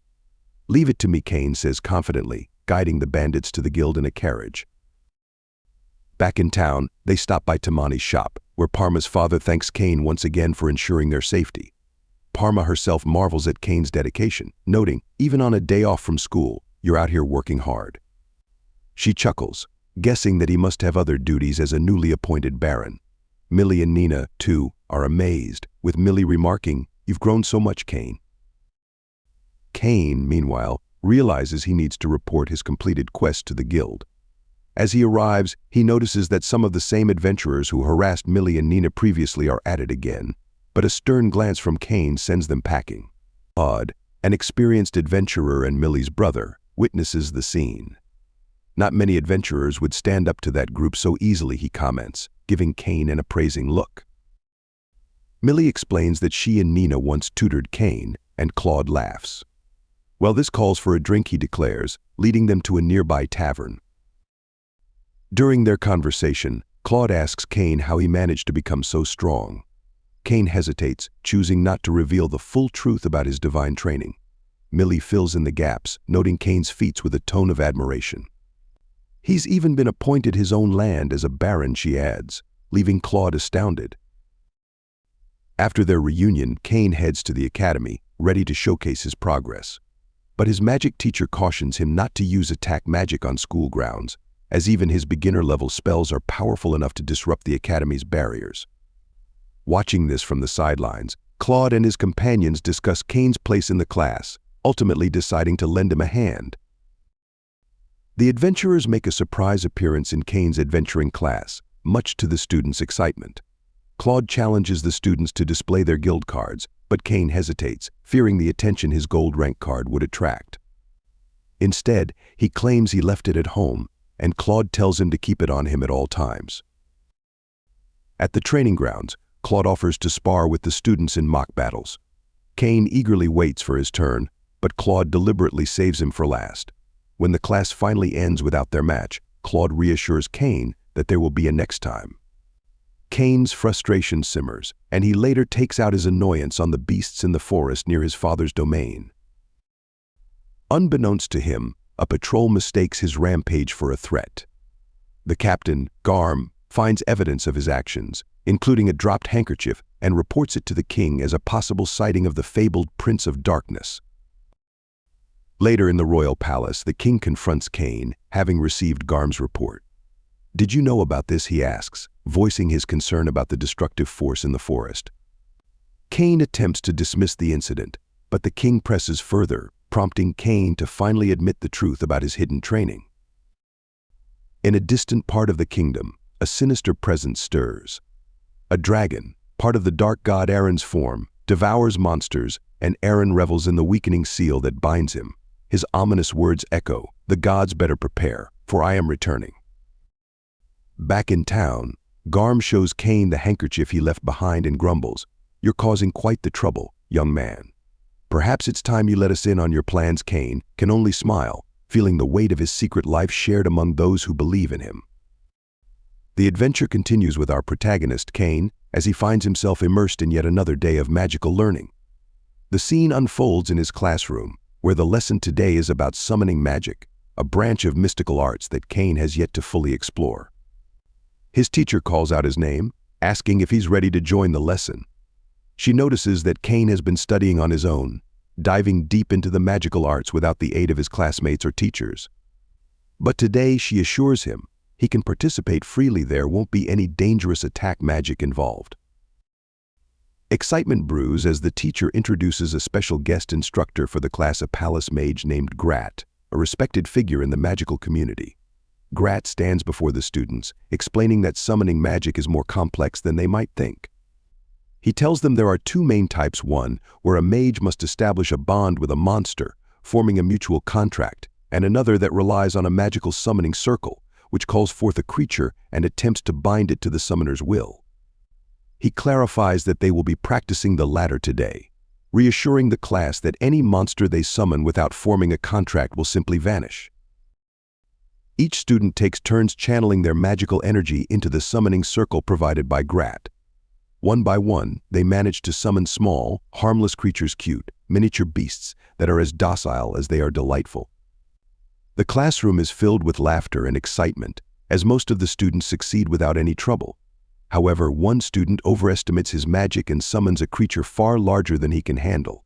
Leave it to me, Cain says confidently, guiding the bandits to the guild in a carriage. Back in town, they stop by Tamani's shop, where Parma's father thanks Cain once again for ensuring their safety. Parma herself marvels at Cain's dedication, noting, even on a day off from school, you're out here working hard. She chuckles, guessing that he must have other duties as a newly appointed baron. Millie and Nina, too, are amazed, with Millie remarking, you've grown so much, Cain. Cain, meanwhile, realizes he needs to report his completed quest to the guild. As he arrives, he notices that some of the same adventurers who harassed Millie and Nina previously are at it again, but a stern glance from Cain sends them packing. Odd, an experienced adventurer and Millie's brother, witnesses the scene. Not many adventurers would stand up to that group so easily, he comments, giving Cain an appraising look. Millie explains that she and Nina once tutored Cain, and Claude laughs. Well, this calls for a drink, he declares, leading them to a nearby tavern. During their conversation, Claude asks Cain how he managed to become so strong. Cain hesitates, choosing not to reveal the full truth about his divine training. Millie fills in the gaps, noting Cain's feats with a tone of admiration. He's even been appointed his own land as a baron, she adds, leaving Claude astounded. After their reunion, Cain heads to the academy, ready to showcase his progress. But his magic teacher cautions him not to use attack magic on school grounds, as even his beginner-level spells are powerful enough to disrupt the academy's barriers. Watching this from the sidelines, Claude and his companions discuss Cain's place in the class, ultimately deciding to lend him a hand. The adventurers make a surprise appearance in Cain's adventuring class, much to the students' excitement. Claude challenges the students to display their guild cards, but Cain hesitates, fearing the attention his gold rank card would attract. Instead, he claims he left it at home, and Claude tells him to keep it on him at all times. At the training grounds, Claude offers to spar with the students in mock battles. Cain eagerly waits for his turn, but Claude deliberately saves him for last. When the class finally ends without their match, Claude reassures Cain that there will be a next time. Cain's frustration simmers, and he later takes out his annoyance on the beasts in the forest near his father's domain. Unbeknownst to him, a patrol mistakes his rampage for a threat. The captain, Garm, finds evidence of his actions, including a dropped handkerchief, and reports it to the king as a possible sighting of the fabled Prince of Darkness. Later in the royal palace, the king confronts Cain, having received Garm's report. "Did you know about this?" he asks, voicing his concern about the destructive force in the forest. Cain attempts to dismiss the incident, but the king presses further, prompting Cain to finally admit the truth about his hidden training. In a distant part of the kingdom, a sinister presence stirs. A dragon, part of the dark god Aaron's form, devours monsters, and Aaron revels in the weakening seal that binds him. His ominous words echo, "The gods better prepare, for I am returning." Back in town, Garm shows Cain the handkerchief he left behind and grumbles, "You're causing quite the trouble, young man. Perhaps it's time you let us in on your plans." Cain can only smile, feeling the weight of his secret life shared among those who believe in him. The adventure continues with our protagonist, Cain, as he finds himself immersed in yet another day of magical learning. The scene unfolds in his classroom, where the lesson today is about summoning magic, a branch of mystical arts that Cain has yet to fully explore. His teacher calls out his name, asking if he's ready to join the lesson. She notices that Cain has been studying on his own, diving deep into the magical arts without the aid of his classmates or teachers. But today, she assures him, he can participate freely. There won't be any dangerous attack magic involved. Excitement brews as the teacher introduces a special guest instructor for the class, a palace mage named Grat, a respected figure in the magical community. Grat stands before the students, explaining that summoning magic is more complex than they might think. He tells them there are two main types: one, where a mage must establish a bond with a monster, forming a mutual contract, and another that relies on a magical summoning circle, which calls forth a creature and attempts to bind it to the summoner's will. He clarifies that they will be practicing the latter today, reassuring the class that any monster they summon without forming a contract will simply vanish. Each student takes turns channeling their magical energy into the summoning circle provided by Grat. One by one, they manage to summon small, harmless creatures, cute, miniature beasts that are as docile as they are delightful. The classroom is filled with laughter and excitement, as most of the students succeed without any trouble. However, one student overestimates his magic and summons a creature far larger than he can handle.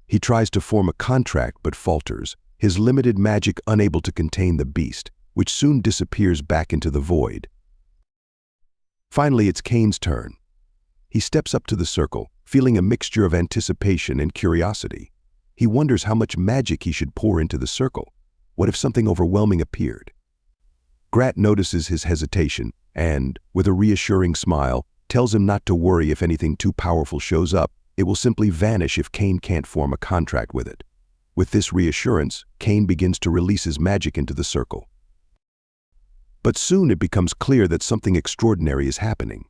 He tries to form a contract but falters, his limited magic unable to contain the beast, which soon disappears back into the void. Finally, it's Cain's turn. He steps up to the circle, feeling a mixture of anticipation and curiosity. He wonders how much magic he should pour into the circle. What if something overwhelming appeared? Grat notices his hesitation and, with a reassuring smile, tells him not to worry if anything too powerful shows up. It will simply vanish if Cain can't form a contract with it. With this reassurance, Cain begins to release his magic into the circle. But soon it becomes clear that something extraordinary is happening.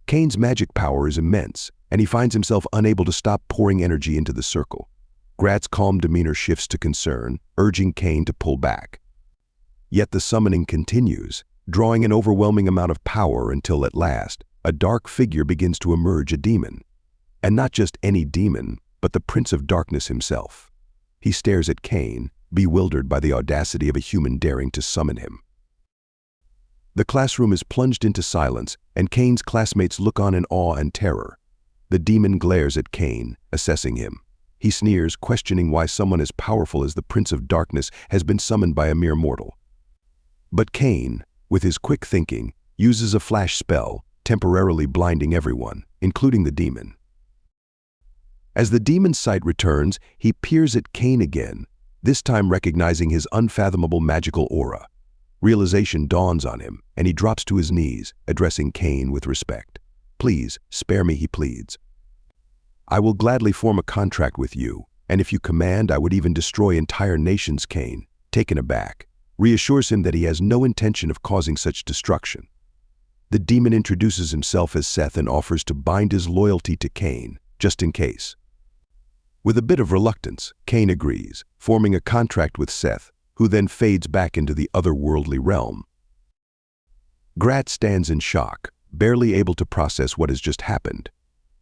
Cain's magic power is immense, and he finds himself unable to stop pouring energy into the circle. Grat's calm demeanor shifts to concern, urging Cain to pull back. Yet the summoning continues, drawing an overwhelming amount of power until at last, a dark figure begins to emerge, a demon. And not just any demon, but the Prince of Darkness himself. He stares at Cain, bewildered by the audacity of a human daring to summon him. The classroom is plunged into silence, and Cain's classmates look on in awe and terror. The demon glares at Cain, assessing him. He sneers, questioning why someone as powerful as the Prince of Darkness has been summoned by a mere mortal. But Cain, with his quick thinking, uses a flash spell, temporarily blinding everyone, including the demon. As the demon's sight returns, he peers at Cain again, this time recognizing his unfathomable magical aura. Realization dawns on him, and he drops to his knees, addressing Cain with respect. "Please, spare me," he pleads. "I will gladly form a contract with you, and if you command, I would even destroy entire nations." Cain, taken aback, reassures him that he has no intention of causing such destruction. The demon introduces himself as Seth and offers to bind his loyalty to Cain, just in case. With a bit of reluctance, Cain agrees, forming a contract with Seth, who then fades back into the otherworldly realm. Grat stands in shock, barely able to process what has just happened.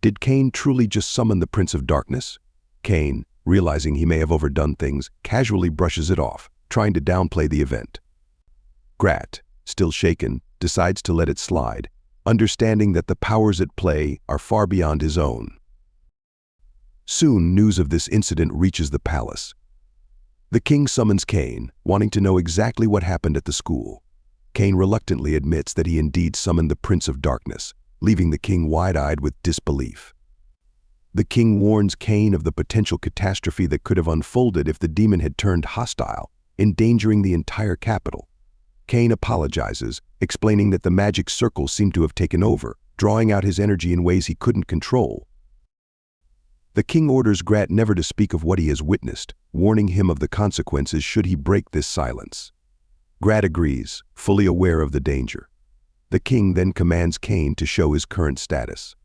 Did Cain truly just summon the Prince of Darkness? Cain, realizing he may have overdone things, casually brushes it off, trying to downplay the event. Grat, still shaken, decides to let it slide, understanding that the powers at play are far beyond his own. Soon, news of this incident reaches the palace. The king summons Cain, wanting to know exactly what happened at the school. Cain reluctantly admits that he indeed summoned the Prince of Darkness, leaving the king wide-eyed with disbelief. The king warns Cain of the potential catastrophe that could have unfolded if the demon had turned hostile, endangering the entire capital. Cain apologizes, explaining that the magic circle seemed to have taken over, drawing out his energy in ways he couldn't control. The king orders Grat never to speak of what he has witnessed, warning him of the consequences should he break this silence. Grat agrees, fully aware of the danger. The king then commands Cain to show his current status.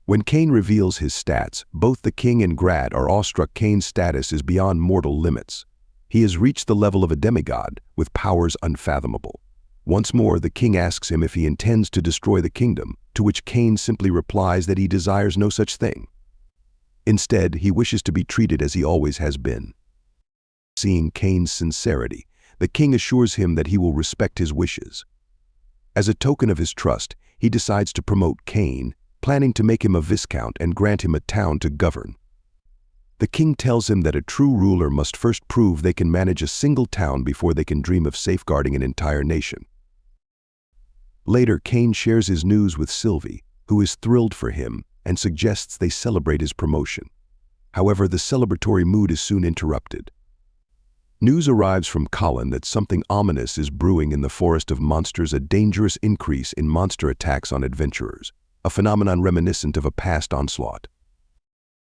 When Cain reveals his stats, both the king and Grat are awestruck. Cain's status is beyond mortal limits. He has reached the level of a demigod, with powers unfathomable. Once more, the king asks him if he intends to destroy the kingdom, to which Cain simply replies that he desires no such thing. Instead, he wishes to be treated as he always has been. Seeing Cain's sincerity, the king assures him that he will respect his wishes. As a token of his trust, he decides to promote Cain, planning to make him a viscount and grant him a town to govern. The king tells him that a true ruler must first prove they can manage a single town before they can dream of safeguarding an entire nation. Later, Cain shares his news with Sylvie, who is thrilled for him and suggests they celebrate his promotion. However, the celebratory mood is soon interrupted. News arrives from Colin that something ominous is brewing in the Forest of Monsters, a dangerous increase in monster attacks on adventurers, a phenomenon reminiscent of a past onslaught.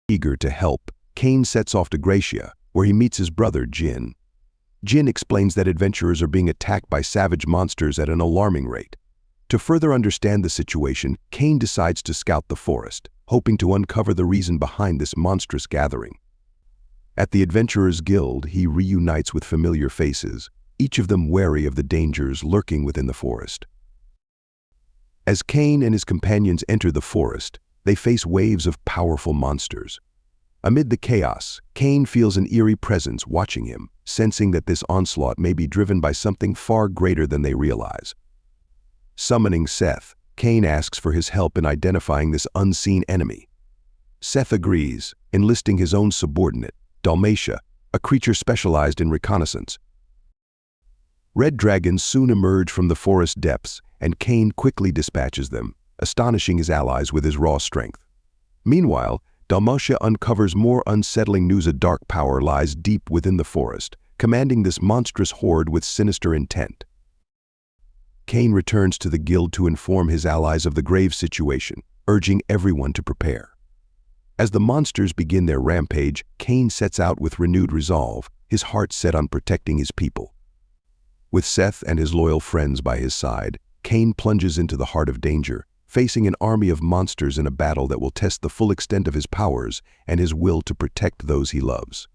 Eager to help, Cain sets off to Gracia, where he meets his brother, Jin. Jin explains that adventurers are being attacked by savage monsters at an alarming rate. To further understand the situation, Cain decides to scout the forest, hoping to uncover the reason behind this monstrous gathering. At the Adventurers Guild, he reunites with familiar faces, each of them wary of the dangers lurking within the forest. As Cain and his companions enter the forest, they face waves of powerful monsters. Amid the chaos, Cain feels an eerie presence watching him, sensing that this onslaught may be driven by something far greater than they realize. Summoning Seth, Cain asks for his help in identifying this unseen enemy. Seth agrees, enlisting his own subordinate, Dalmatia, a creature specialized in reconnaissance. Red dragons soon emerge from the forest depths, and Cain quickly dispatches them, astonishing his allies with his raw strength. Meanwhile, Dalmatia uncovers more unsettling news. A dark power lies deep within the forest, commanding this monstrous horde with sinister intent. Cain returns to the guild to inform his allies of the grave situation, urging everyone to prepare. As the monsters begin their rampage, Cain sets out with renewed resolve, his heart set on protecting his people. With Seth and his loyal friends by his side, Cain plunges into the heart of danger, facing an army of monsters in a battle that will test the full extent of his powers and his will to protect those he loves.